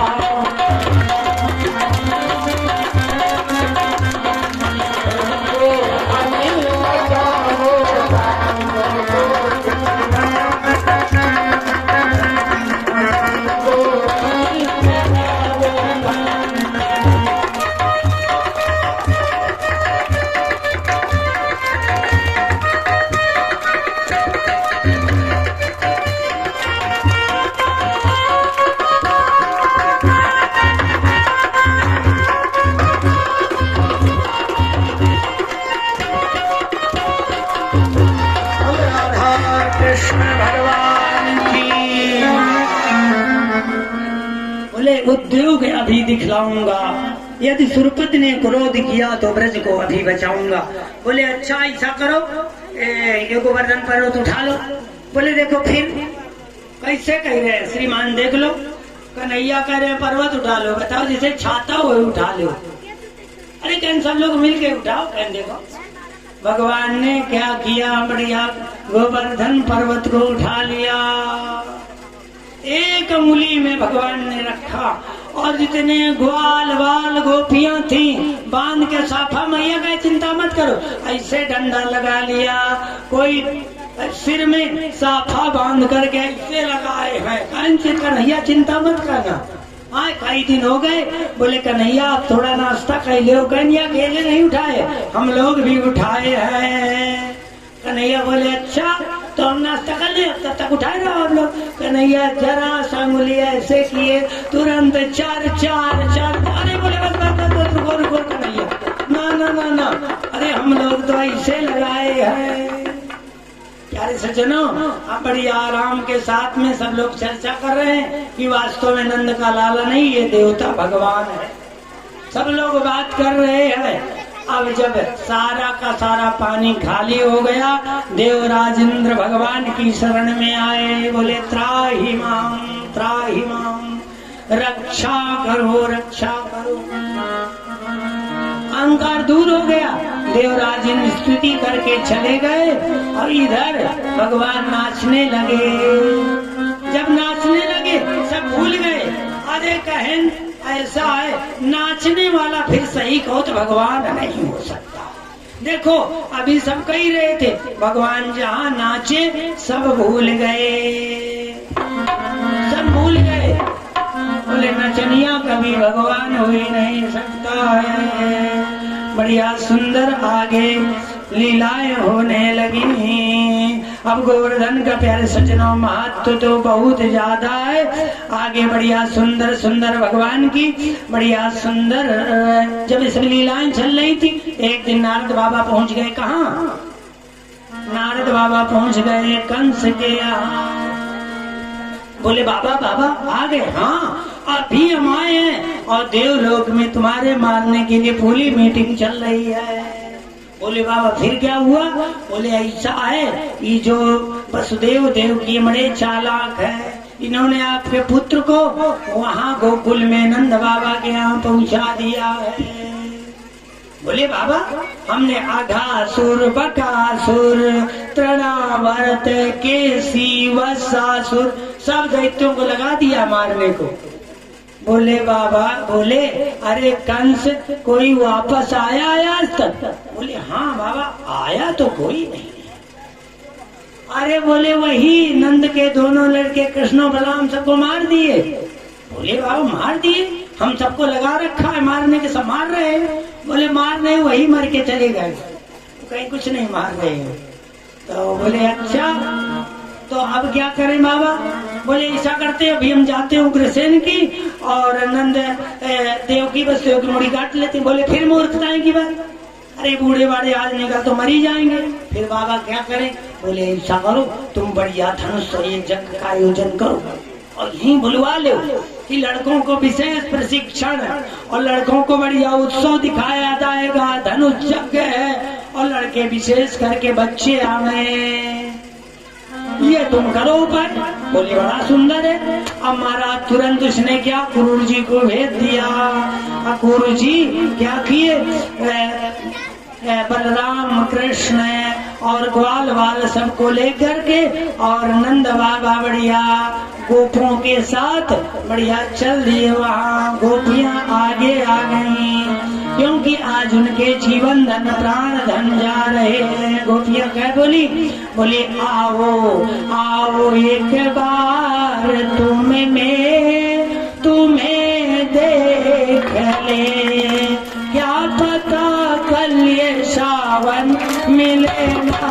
बोले उद्योग अभी दिखलाऊंगा, यदि सुरपत ने क्रोध किया तो ब्रज को अभी बचाऊंगा। बोले अच्छा ऐसा करो, ये गोवर्धन पर्वत उठा लो। बोले देखो फिर कैसे कह रहे हैं श्रीमान, देख लो। कन्हैया कह रहे हैं पर्वत उठा लो, बताओ जिसे छाता हो उठा लो। अरे कहन सब लोग मिलके उठाओ। कहन देखो भगवान ने क्या किया, बढ़िया गोवर्धन पर्वत को उठा लिया, एक अंगुली में भगवान ने रखा, और जितने ग्वाल बाल गोपियां थी बांध के साफा मैया का चिंता मत करो, ऐसे डंडा लगा लिया, कोई सिर में साफा बांध करके ऐसे लगाए हैं। कन्हैया चिंता मत करना, हाँ कई दिन हो गए। बोले कन्हैया आप थोड़ा नाश्ता कर लो। कन्हैया अकेले नहीं उठाए, हम लोग भी उठाए हैं। कन्हैया बोले अच्छा तो हम नाश्ता कर ले, तब तक उठाए रहो आप लोग। कन्हैया जरा सा उंगली ऐसे किए, तुरंत चार चार चार। अरे बोले बस बस रुको रुको कन्हैया, ना ना ना ना, अरे हम लोग तो ऐसे लगाए हैं। प्यारे सज्जनों, अब बड़ी आराम के साथ में सब लोग चर्चा कर रहे हैं कि वास्तव में नंद का लाला नहीं, ये देवता भगवान है। सब लोग बात कर रहे हैं। अब जब सारा का सारा पानी खाली हो गया, देवराजेंद्र भगवान की शरण में आए। बोले त्राहि माम रक्षा करो रक्षा करो। अहंकार दूर हो गया, देवराज स्तुति करके चले गए, और इधर भगवान नाचने लगे। जब नाचने लगे सब भूल गए। अरे कहन ऐसा है, नाचने वाला फिर सही कहो तो भगवान नहीं हो सकता। देखो अभी सब कह रहे थे भगवान जहाँ नाचे सब भूल गए, सब भूल गए। बोले नचनिया कभी भगवान हो ही नहीं सकता है। बढ़िया सुंदर आगे लीलाएं होने लगी। अब गोवर्धन का प्यारे सज्जनों महत्व तो बहुत ज्यादा है। आगे बढ़िया सुंदर सुंदर भगवान की बढ़िया सुंदर जब इसमें लीलाएं चल रही थी, एक दिन नारद बाबा पहुंच गए। कहाँ? नारद बाबा पहुंच गए कंस के यहाँ। बोले बाबा बाबा आ गए? हाँ अभी हम आए हैं, और देवलोक में तुम्हारे मारने के लिए पूरी मीटिंग चल रही है। बोले बाबा फिर क्या हुआ? बोले ऐसा है, ये जो वसुदेव देव की बड़े चालाक है, इन्होंने आपके पुत्र को वहाँ गोकुल में नंद बाबा के यहाँ पहुँचा दिया है। बोले बाबा हमने आघासुर बकासुर तृणावर्त केसी वत्सासुर सब दैत्यों को लगा दिया मारने को। बोले बाबा, बोले अरे कंस कोई वापस आया आज तक? बोले हाँ बाबा आया तो कोई नहीं। अरे बोले वही नंद के दोनों लड़के कृष्ण बलराम सबको मार दिए। बोले बाबा मार दिए? हम सबको लगा रखा है मारने के, सब मार रहे हैं। बोले मार नहीं, वही मर के चले गए, कहीं कुछ नहीं मार रहे हैं। तो बोले अच्छा तो अब क्या करें बाबा? बोले ऐसा करते अभी हम जाते हैं उग्रसेन की और नंद देव की बस देव की मुड़ी काट लेते। बोले फिर मूर्खताएं की बात, अरे बूढ़े बाढ़े आदमी का तो मर ही जाएंगे। फिर बाबा क्या करें? बोले ऐसा करो तुम बढ़िया धनुष यज्ञ का आयोजन करो और यही बुलवा लो कि लड़कों को विशेष प्रशिक्षण और लड़कों को बढ़िया उत्सव दिखाया जाएगा, धनुष यज्ञ है और लड़के विशेष करके बच्चे आवे, ये तुम करो उपाय। बोले बड़ा सुंदर है। अब महाराज तुरंत उसने क्या क्रूर जी को भेज दिया। क्रूर जी क्या किए? बलराम कृष्ण और ग्वाल बाल सबको लेकर के और नंद बाबा बढ़िया गोपों के साथ बढ़िया चल दिए। वहाँ गोपियां आगे आ गई क्योंकि आज उनके जीवन धन प्राण धन जा रहे हैं। गोपियां क्या बोली? बोली आओ आओ एक बार तुम्हें देख ले, क्या पता कल ये सावन मिले ना।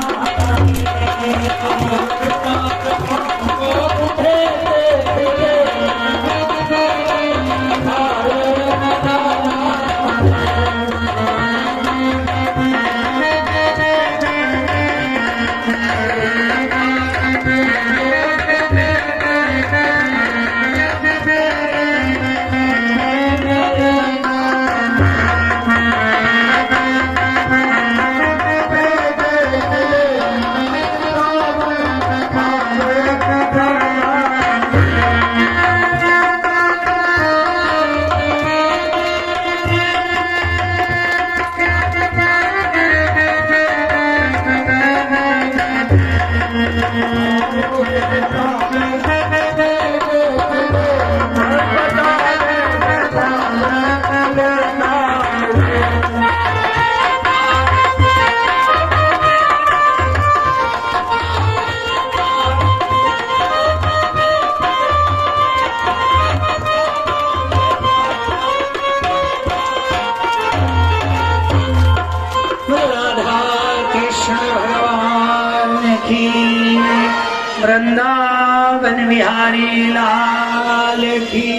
बिहारी लाल की।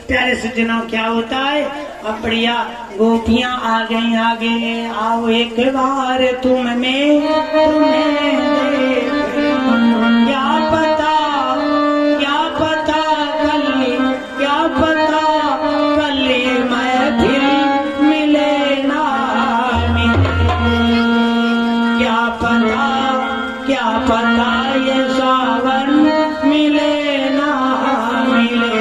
प्यारे सज्जनों, क्या होता है, अब बढ़िया गोपियां आ गई आगे, आओ एक बार तुम्हें क्या पता कल मैं फिर मिले ना मिले, क्या पता ये सावन मिले ना मिले।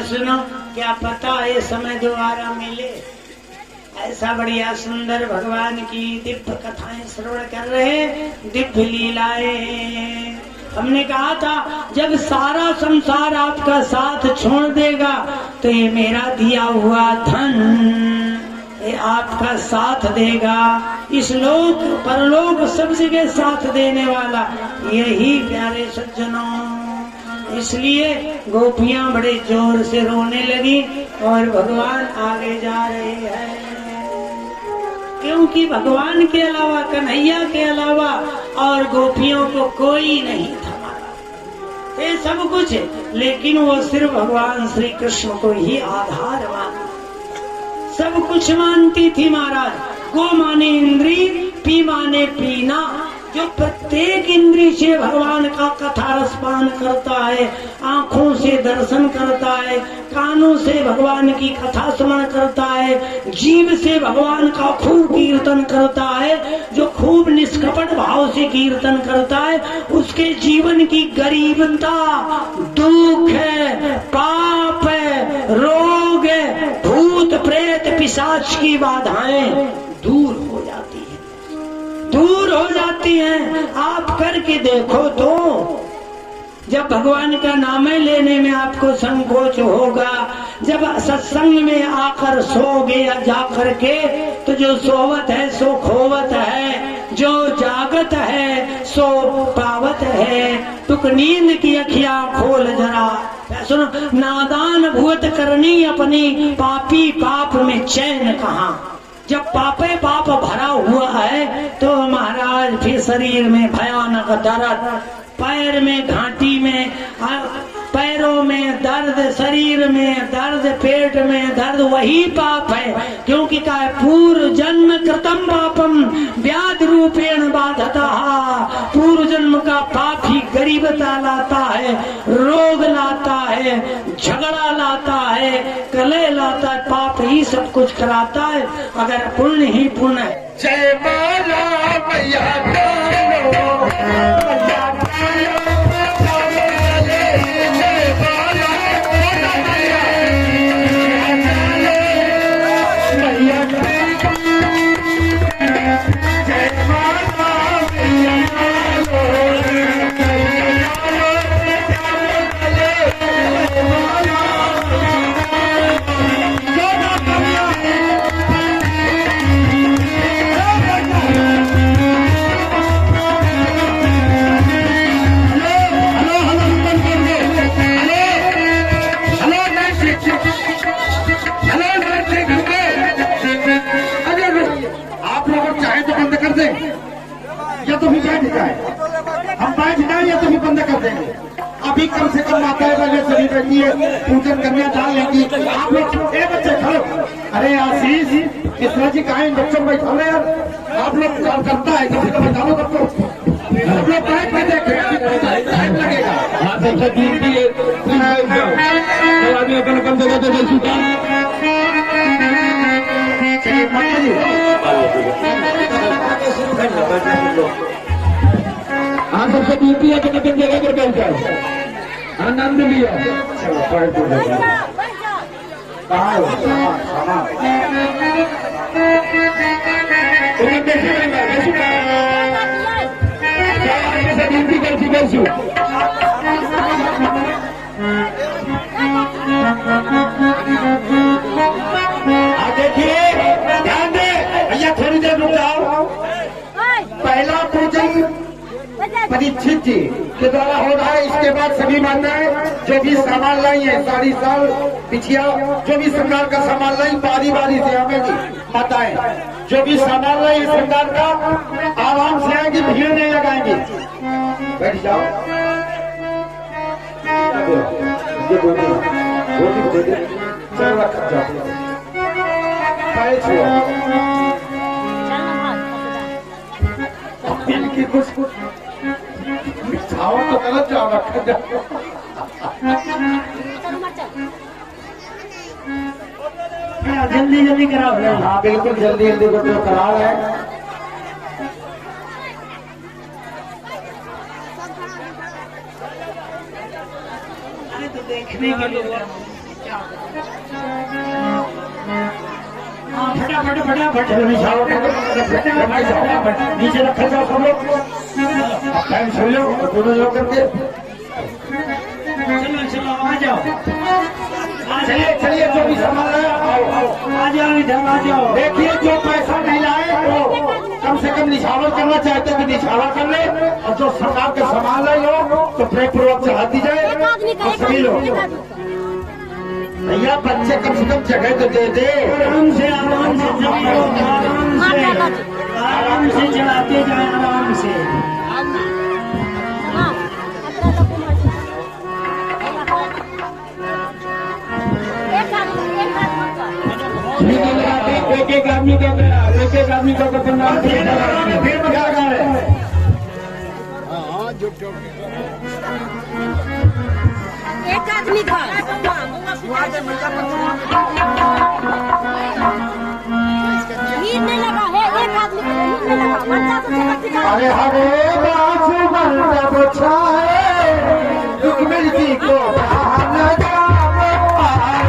सुनो, क्या पता ये समय दोबारा मिले। ऐसा बढ़िया सुंदर भगवान की दिव्य कथाएं श्रवण कर रहे, दिव्य लीलाएं। हमने कहा था जब सारा संसार आपका साथ छोड़ देगा तो ये मेरा दिया हुआ धन ये आपका साथ देगा। इस लोक परलोक सब जगह साथ देने वाला यही प्यारे सज्जनों। इसलिए गोपियां बड़े जोर से रोने लगी और भगवान आगे जा रहे हैं, क्योंकि भगवान के अलावा, कन्हैया के अलावा और गोपियों को कोई नहीं था। ये सब कुछ है, लेकिन वो सिर्फ भगवान श्री कृष्ण को ही आधार मानती, सब कुछ मानती थी महाराज। गो माने इंद्री, पी माने पीना। जो प्रत्येक इंद्री से भगवान का कथा रसपान करता है, आंखों से दर्शन करता है, कानों से भगवान की कथा श्रवण करता है, जीव से भगवान का खूब कीर्तन करता है, जो खूब निष्कपट भाव से कीर्तन करता है, उसके जीवन की गरीबता, दुख है, पाप है, रोग है, भूत प्रेत पिशाच की बाधाएं दूर हो जाती है, दूर हो जाती हैं। आप करके देखो तो, जब भगवान का नाम लेने में आपको संकोच होगा, जब सत्संग में आकर सोगे या जाकर के, तो जो सोवत है सो खोवत है, जो जागत है सो पावत है। तुक नींद की अखियां खोल जरा, सुनो, नादान भुवत करनी अपनी, पापी पाप में चैन कहाँ। जब पापे पाप भरा हुआ है तो महाराज फिर शरीर में भयानक दर्द, पैर में घाटी में, पैरों में दर्द, शरीर में दर्द, पेट में दर्द, वही पाप है। क्योंकि क्या है, पूर्व जन्म कृतम पापम व्याध रूपेण बाधता। पूर्व जन्म का पाप ही गरीबता लाता है, रोग लाता है, झगड़ा लाता है, कलह लाता है, पाप ही सब कुछ कराता है। अगर पुण्य ही पुण्य है। जय माला मैया हम बैठ जाए या तो भी बंद कर देंगे। अभी कम से कम माताएं बहनें सभी रहती है, पूजन करने डाल लेंगी। आप लोग बच्चे खड़ो, अरे आशीष कृष्णा जी कहा बच्चों को बैठा लो यार। आप लोग काम करता है, किसी को बैठा लो बच्चों, आप लोग बैठ के देखें, टाइम लगेगा। अपन अपन जगह पे हाँ, सबसे ड्यूटी है कि नितिन जगह पर बैठ जाए, आनंद लिया। चलो पढ़ दो ड्यूटी कैसी कैसी। देखिए ध्यान दे भैया, थोड़ी देर रुक जाओ। पहला पूजन परीक्षित जी के द्वारा हो रहा है। इसके बाद सभी माताएं जो भी सामान लाई है, साड़ी साल बिछिया, जो भी श्रृंगार का सामान लाई, बारी बारी से आवेगी माताएं। जो भी सामान लाई श्रृंगार का आराम से आएंगी, भीड़ नहीं लगाएंगी। बैठ जाओ। ये गोदी को दे दे। चल रख जाओ। पैर छुओ। इनकी कुछ मिठाओ तो गलत जाओ रखा जाओ। जल्दी जल्दी कराओ। हाँ बिल्कुल जल्दी जल्दी को कराओ है। अरे तो देखने के लिए हाँ फटाफट फटाफट नीचे रखा जाओ सब लोग। टाइम सुन लो दोनों लोग करके। चलो चलो आ जाओ। चलिए चलिए जो भी सामान लाया आओ आ जाओ इधर आ जाओ। देखिए जो पैसा नहीं लाए वो कम से कम निछावर करना चाहते तो निछावर कर ले और जो सरकार के सामान लाए लो तो प्रेम पूर्वक चढ़ा दी जाए तो सभी लोग। भैया बच्चे कम से कम जगह तो दे दे। आराम से आराम से चलाते जाए आराम से। एक एक आदमी का फिर बजा रहा है। एक आदमी का नींद नहीं लगा है। एक आदमी को नींद नहीं लगा। बच्चा तो चमकती का अरे हरे बाजू बंदा बचा है दुख मिलती को न जावे पाए।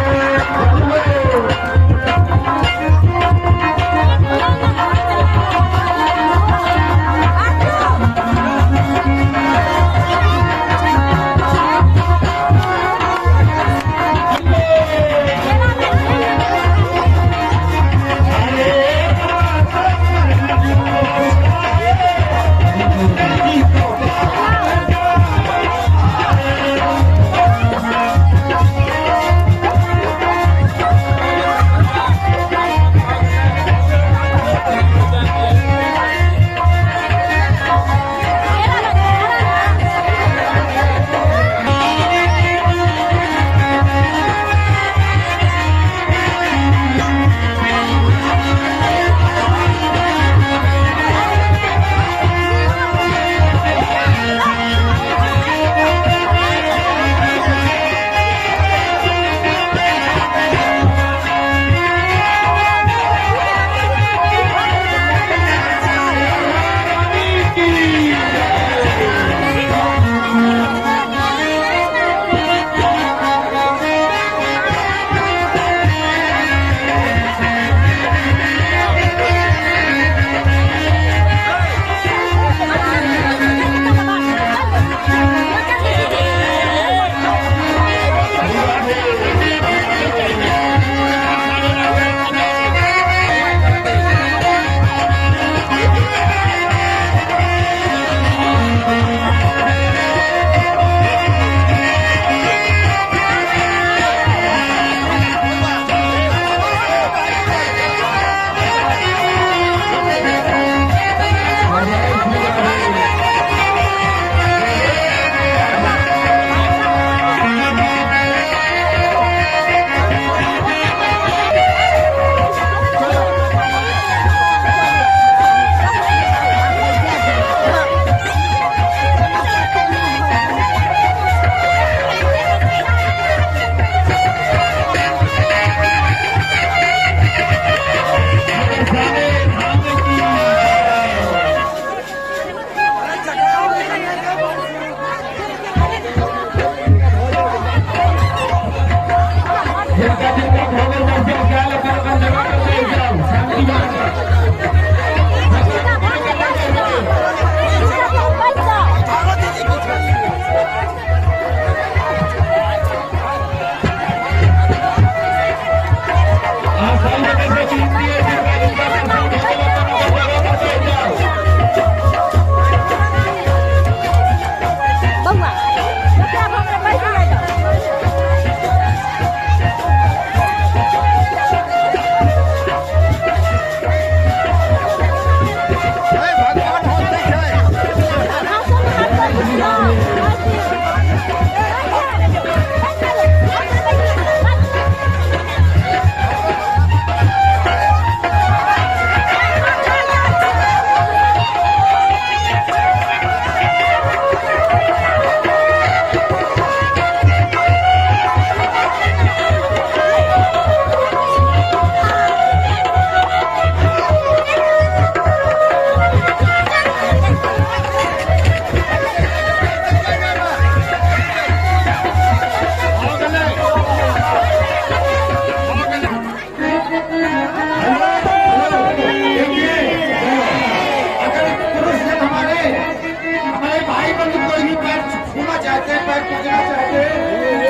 चाहते हैं, पैर छूना चाहते हैं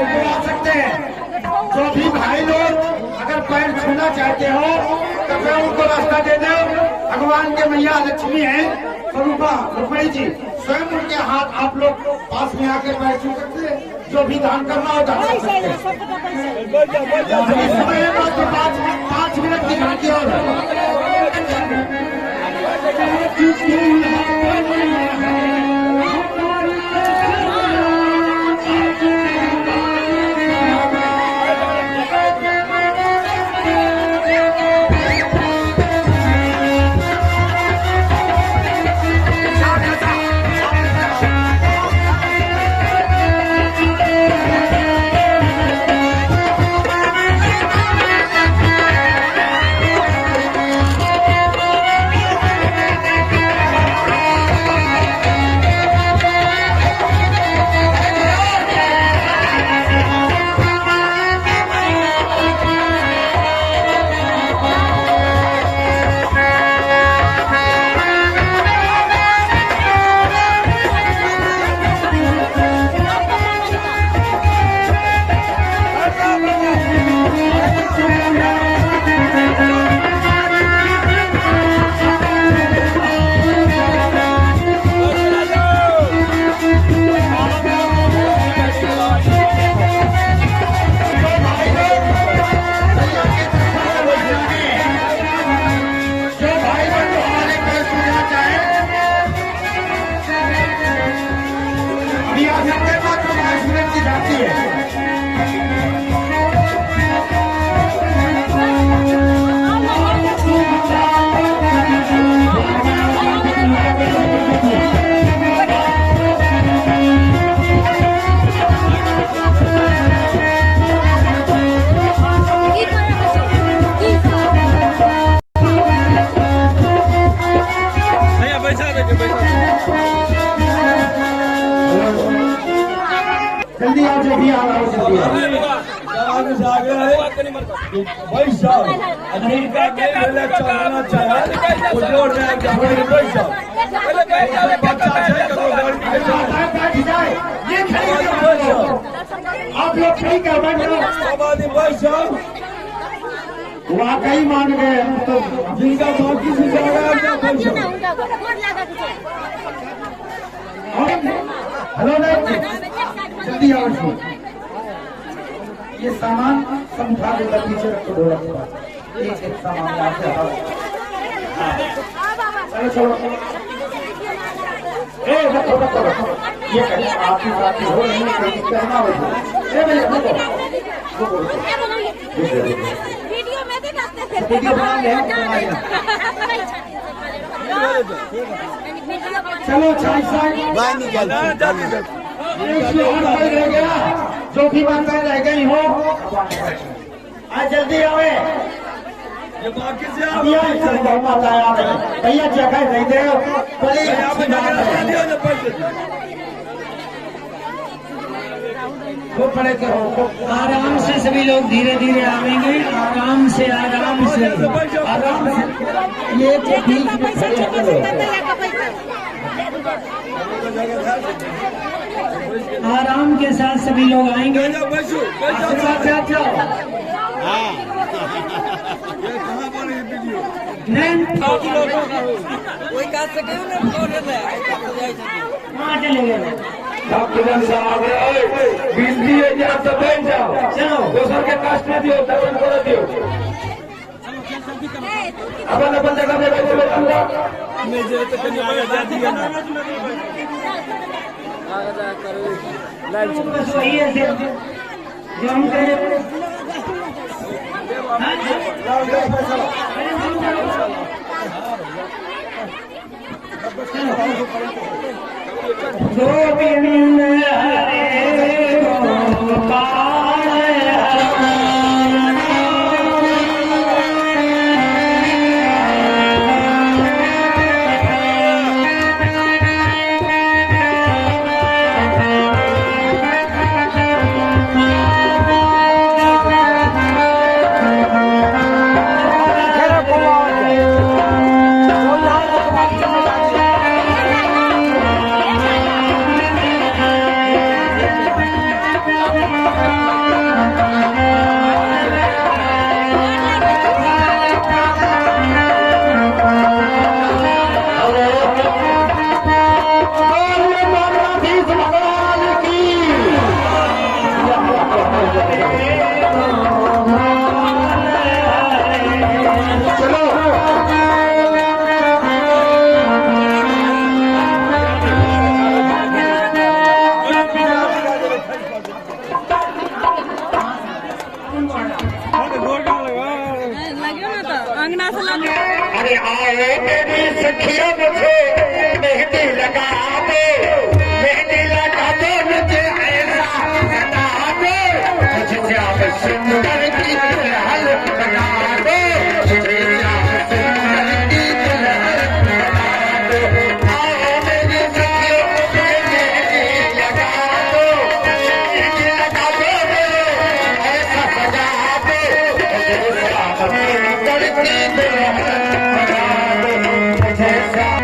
वो आ सकते हैं। जो भी भाई लोग अगर पैर छूना चाहते हो तो मैं उनको रास्ता दे दो। भगवान के मैया लक्ष्मी है स्वरूपा रुक्मणी जी, स्वयं उनके हाथ आप लोग पास में आके पैर छू सकते हैं। जो भी दान करना हो दान कर सकते हैं। समय है बस 5 मिनट की घंटी और जल्दी आओ, जो भी आ रहा हो जल्दी भाई साहब अमेरिका के लिए चलना चाहे वो जोर में भाई साहब बच्चा है आप लोग ठीक है भाई साहब वाकई मान गए हम तो। जिनका बाकी से जाएगा भाई साहब। हेलो जल्दी आओ, ये सामान सब उठा देगा, पीछे रखो दो एक सामान यहाँ से हटाओ। चलो चलो रखो रखो रखो, ये आपकी बात हो रही है, कोई दिक्कत ना हो। वीडियो में दिखाते थे, वीडियो बना ले, चलो चाय रह गया, जो भी बातें रह गई हो आज जल्दी आवे। ये बाकी से माता आ गई भैया, जगह नहीं दे बड़ी वो पड़े के हो। आराम से सभी लोग धीरे धीरे आवेंगे, आराम से आराम से आराम से ये तो बीच में खड़े आराम के साथ सभी लोग आएंगे। वहाँ चले गए बिजली तो बैठ जाओ, चलो दोसर के कास्ट में दियो, दर्शन कर दियो। अपन अपन जगह पे बैठे बैठूंगा मैं जो तो कहीं जाती है ना बस वही है जो हम कहें। गोविंद हरे गोपाल मेरी सखिया मुझे मेहंदी लगा दो, मेहंदी लगा दो मुझे ऐसा बना दो, मुझे श्याम सुंदर की दुल्हन बना दो, मुझे श्याम सुंदर की दुल्हन बना दो। आओ मेरी सखिया मुझे मेहंदी लगा दो, मेहंदी लगा दो मुझे ऐसा बना दो, मुझे श्याम सुंदर की दुल्हन बना दो, मुझे श्याम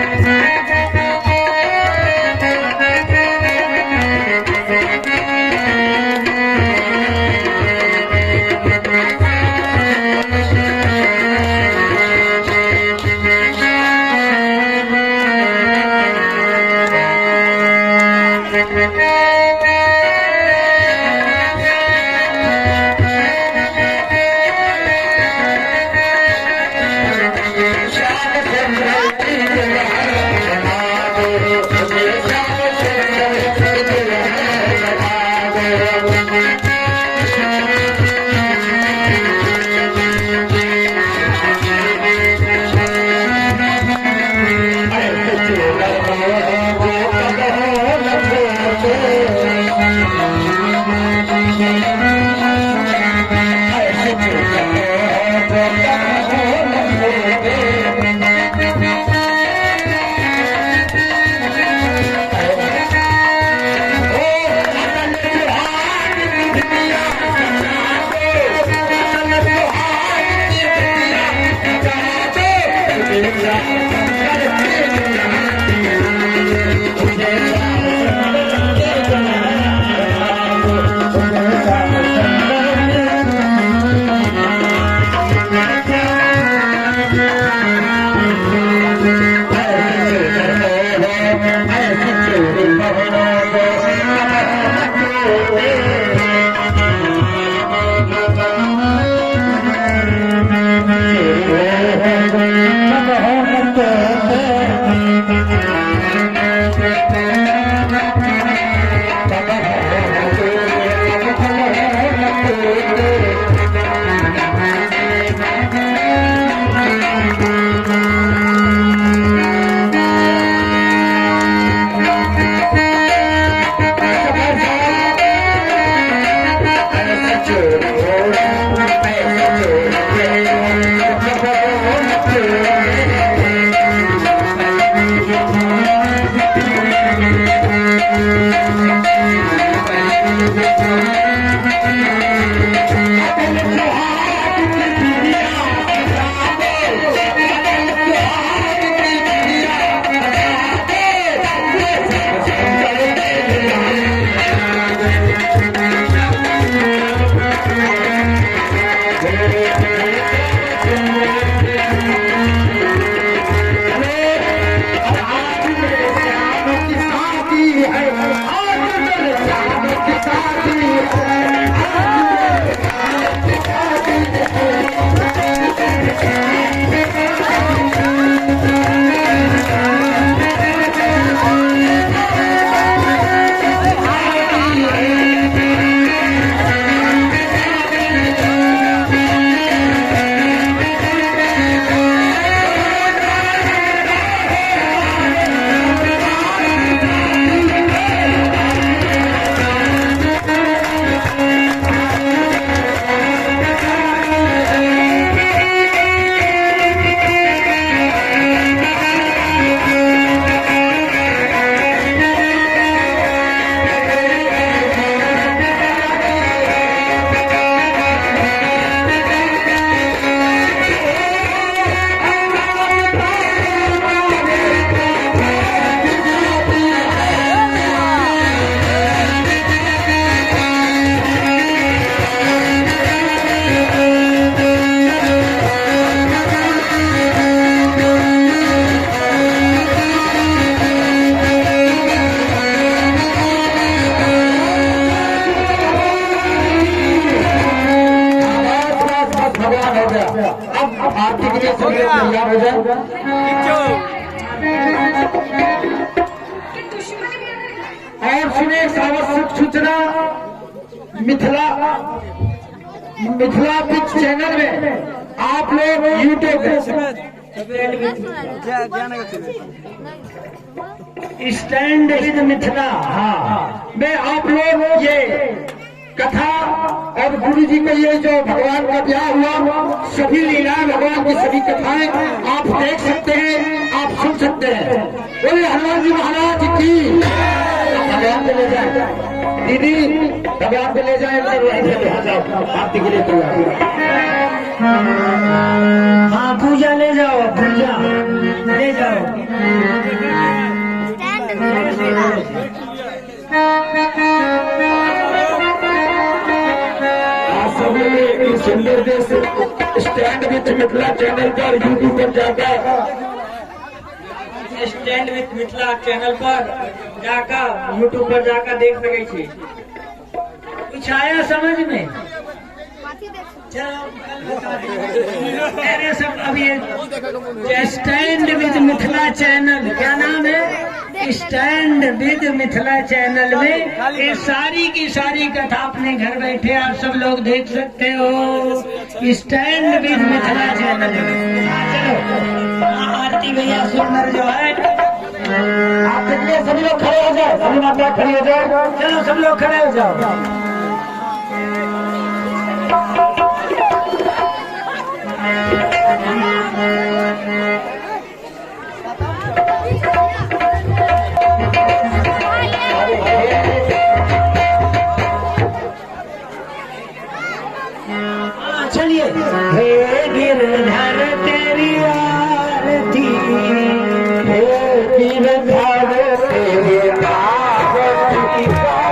और सुनिए एक आवश्यक सूचना, मिथिला पिच चैनल में आप लोग यूट्यूब स्टैंड विद मिथिला। हाँ, मैं आप लोग ये कथा और गुरु जी का ये जो भगवान का ब्याह हुआ, सभी लीलाएं भगवान की सभी कथाएं आप देख सकते हैं, आप सुन सकते हैं। बोले हनुमान जी महाराज की। भगवान को ले जाए दीदी, भगवान को ले जाए, आरती के लिए तैयार। हाँ, पूजा ले जाओ, पूजा ले जाओ। सुंदर देश स्टैंड विथ मिथिला चैनल पर यूट्यूब पर जाकर, स्टैंड विथ मिथिला चैनल पर जाकर यूट्यूब पर जाकर देख सके छी। कुछ आया समझ में? अरे सब अभी स्टैंड विद मिथिला चैनल, क्या नाम है? स्टैंड विद मिथिला चैनल में ये सारी की सारी कथा अपने घर बैठे आप सब लोग देख सकते हो। स्टैंड विद मिथिला चैनल में चलो, आरती भैया सुंदर जो है, आप देखिए सभी लोग खड़े हो जाओ, सभी माता खड़ी हो जाओ, चलो सब लोग खड़े हो जाओ। चलिए। हे गिरधर तेरी आरती, हे गिरधर तेरी आरती।